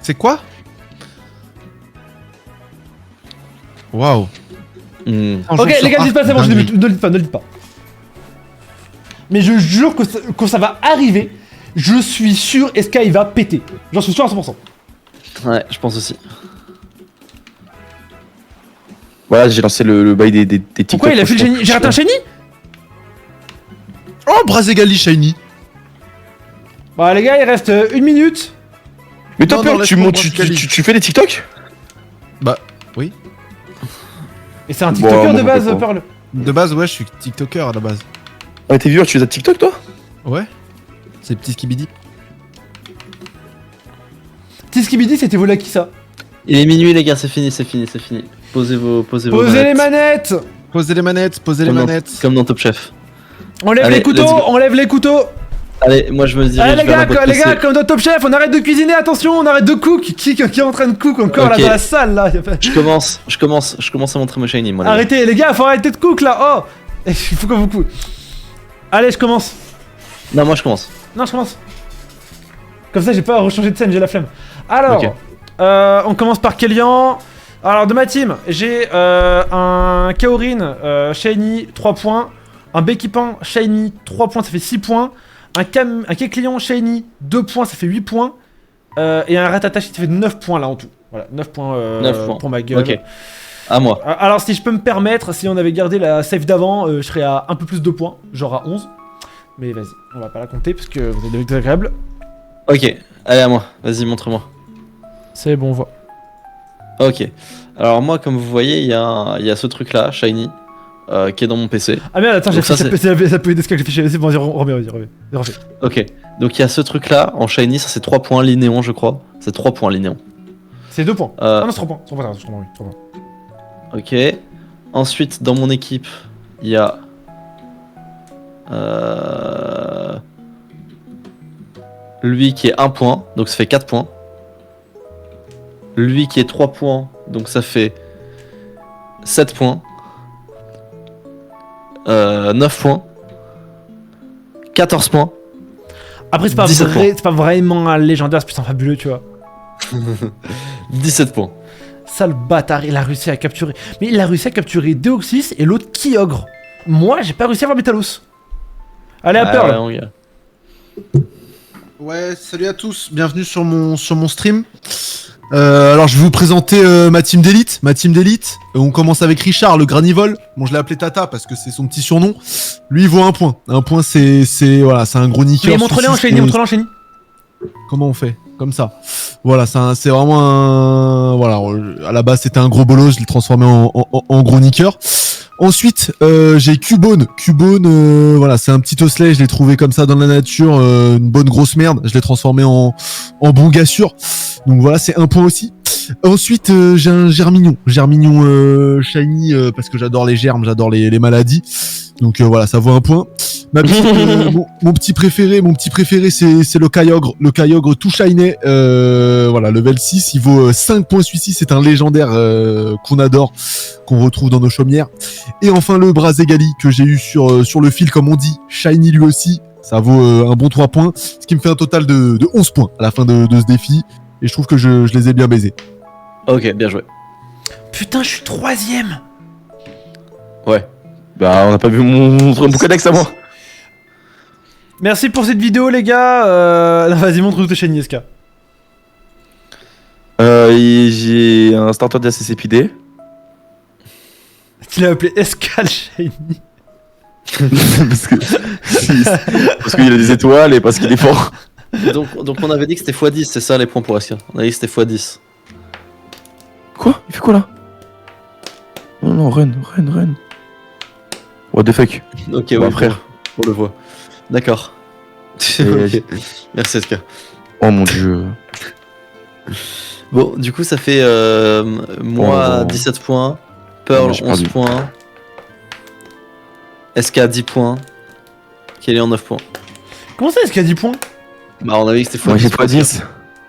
C'est quoi? Waouh. Hmm. Ok, les gars, dites pas, c'est bon, je ne le dites pas, ne le dites pas. Mais je jure que quand ça va arriver, je suis sûr, SK il va péter. J'en suis sûr à 100%. Ouais, je pense aussi. Voilà, j'ai lancé le bail des TikTok. Pourquoi il a fait le génie? J'ai raté un génie? Oh, Brazegali Shiny. Bah les gars, il reste 1 minute. Mais toi, Non, Pearl, non, tu laisse-moi montes, prendre Cali. tu fais des TikTok? Et c'est un Bon, TikToker moi, de base, je peux pas. Pearl. De base, ouais, je suis TikToker à la base. Ah, t'es viewer, tu fais de TikTok toi? Ouais. C'est petit skibidi. Tiskibidi, c'était volé à qui ça? Il est minuit, les gars, c'est fini. Posez vos Posez les manettes. Posez les manettes, posez les Comme dans- manettes. Comme dans Top Chef. Enlève Allez, les couteaux, let's go. enlève les couteaux. Allez, moi je me dirige Allez les vers gars, la boîte PC. comme dans Top Chef, on arrête de cuisiner, attention, on arrête de cook. Qui est en train de cook encore Ok. là dans la salle là? Je commence à montrer mon shiny, moi. les gars. Arrêtez les gars, faut arrêter de cook là. Oh, il faut que vous cook. Allez, je commence. Non, moi je commence. Non, je commence. Comme ça, j'ai pas à rechanger de scène, j'ai la flemme. Alors, Ok. on commence par Kélian. Alors, de ma team, j'ai un Kaorin Shiny 3 points. Un Bekipan Shiny 3 points, ça fait 6 points. Un Kecleon Shiny 2 points, ça fait 8 points. Et un Ratatashi, ça fait 9 points là en tout. Voilà, 9 points, 9 points. pour ma gueule. Ok. À moi. Alors, si je peux me permettre, si on avait gardé la save d'avant, je serais à un peu plus de points, genre à 11. Mais vas-y, on va pas la compter parce que vous êtes désagréable. Ok, allez à moi, vas-y montre-moi. C'est bon, on voit. Ok, alors moi comme vous voyez, il y a ce truc là, Shiny, qui est dans mon PC. Ah merde, attends, j'ai Donc fait ça, ça peut aider ce que j'ai fait. Vas-y, bon, vas-y, refais. Ok, donc il y a ce truc là, en Shiny, ça c'est 3 points linéons je crois. C'est 3 points linéons. C'est 2 points. Euh, Ah non, c'est 3 points. 3 points, 3 points, oui, 3 points. Ok, ensuite dans mon équipe, il y a... lui qui est 1 point, donc ça fait 4 points. Lui qui est 3 points, donc ça fait 7 points. 9 points. 14 points. Après, c'est pas, 17 points. c'est pas vraiment un légendaire, c'est plus un fabuleux, tu vois. 17 points. Sale bâtard, il a réussi à capturer. Mais il a réussi à capturer Deoxys et l'autre Kyogre. Moi, j'ai pas réussi à avoir Metalos. Allez, à Ah, Pearl. ouais, mon gars. Ouais, salut à tous, bienvenue sur mon stream. Alors je vais vous présenter ma team d'élite. On commence avec Richard, le granivole. Bon, je l'ai appelé Tata parce que c'est son petit surnom. Lui, il vaut 1 point. 1 point, c'est voilà, c'est un gros niqueur. Mais montre-les en shiny, montre-les en shiny. Comment on fait? Comme ça. Voilà, c'est vraiment un... Voilà, à la base, c'était un gros bolos, je l'ai transformé en gros niqueur. Ensuite, j'ai Cubone. Cubone, voilà, c'est un petit osselet, je l'ai trouvé comme ça dans la nature, une bonne grosse merde. Je l'ai transformé en bon gars sûr. Donc voilà, c'est 1 point aussi. Ensuite, j'ai un Germignon. Germignon shiny, parce que j'adore les germes, j'adore les maladies. Donc voilà, ça vaut 1 point. Ma petite, mon petit préféré, c'est le Kyogre. Le Kyogre tout shiny. Voilà, level 6, il vaut 5 points celui-ci. C'est un légendaire qu'on adore, qu'on retrouve dans nos chaumières. Et enfin le Brazegali que j'ai eu sur le fil, comme on dit, shiny lui aussi. Ça vaut un bon 3 points. Ce qui me fait un total de 11 points à la fin de ce défi. Et je trouve que je les ai bien baisés. Ok, bien joué. Putain, je suis 3ème. Ouais. Bah, on a pas vu mon Pokédex à moi. Merci pour cette vidéo, les gars. Non, vas-y, montre-nous tes shiny, SK. J'ai un starter d'ACCPD. Tu l'as appelé SK le shiny. parce qu'il a des étoiles et parce qu'il est fort. Donc on avait dit que c'était x10, c'est ça les points pour SK. On avait dit que c'était x10. Quoi? Il fait quoi là? Non, run. What the fuck? Ok, Ouais, ouais, frère. on le voit. D'accord. Et- Merci SK. Oh mon dieu. Bon, du coup, ça fait moi Oh. 17 points, Pearl J'ai 11 perdu. points, SK 10 points, Kelly en 9 points. Comment ça, SK a 10 points? Bah, on avait dit que c'était Moi x10. j'ai pas 10.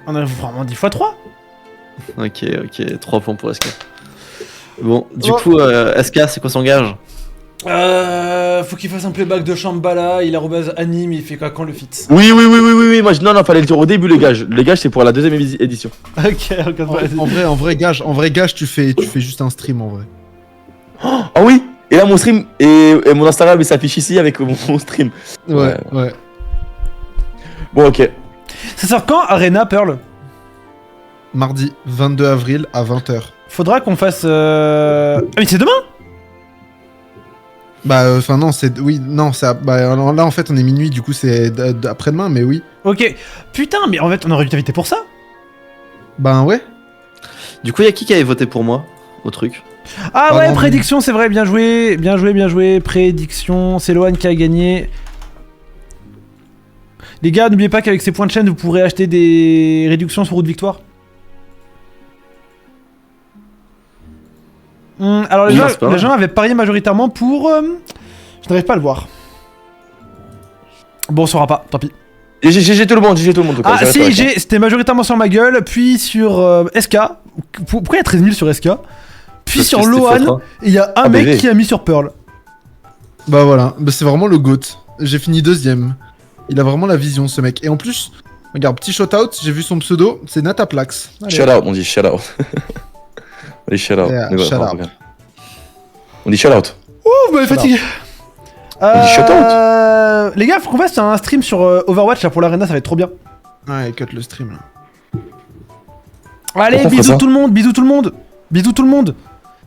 On a vraiment 10 x 3. Ok, 3 points pour SK. Bon, du Oh. coup, SK, c'est quoi son gage? Faut qu'il fasse un playback de Shambhala, il arrobase anime, il fait quoi quand le fit. Oui. Moi, non, fallait le dire au début, les gages. Les gages, c'est pour la deuxième édition. Ok, regarde. En vrai gage, tu fais juste un stream en vrai. Ah oui. Et là, mon stream et mon Instagram, il s'affiche ici avec mon stream. Ouais. Bon, ok. Ça sort quand, Arena, Pearl? Mardi 22 avril à 20h. Faudra qu'on fasse. Ah, mais c'est demain? Bah, enfin, non, c'est. Oui, non, ça. Bah, là, en fait, on est minuit, du coup, c'est après-demain, mais oui. Ok. Putain, mais en fait, on aurait dû t'inviter pour ça? Ben, ouais. Du coup, y'a qui avait voté pour moi au truc? Ah ouais, non, prédiction, c'est vrai, bien joué. Prédiction, c'est Lohan qui a gagné. Les gars, n'oubliez pas qu'avec ces points de chaîne, vous pourrez acheter des réductions sur route victoire. Alors Oui, c'est pas les mal. gens avaient parié majoritairement pour... je n'arrive pas à le voir. Bon, on saura pas, tant pis. GG tout le monde, en tout cas. Ah j'arrête si, avec ça. c'était majoritairement sur ma gueule, puis sur SK. Pourquoi il y a 13 000 sur SK? Puis Parce sur que c'était Lohan, faux, hein. et il y a un mec BV. qui a mis sur Pearl. Bah, voilà. Bah, c'est vraiment le GOAT. J'ai fini 2ème. Il a vraiment la vision, ce mec. Et en plus, regarde, petit shout-out, j'ai vu son pseudo, c'est Nataplax. Allez. Shout out, on dit shout out. On dit shout out. Yeah, Mais ouais, shout non, out. regarde. On dit shout out. Oh, vous m'avez fatigué. dit shout-out. Les gars, faut qu'on fasse un stream sur Overwatch là pour l'arena, ça va être trop bien. Ouais, cut le stream, là. Allez, Pourquoi on ferait bisous ça tout le monde, bisous tout le monde. Bisous tout le monde.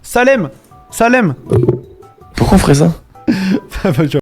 Salem. Pourquoi on ferait ça? Ciao.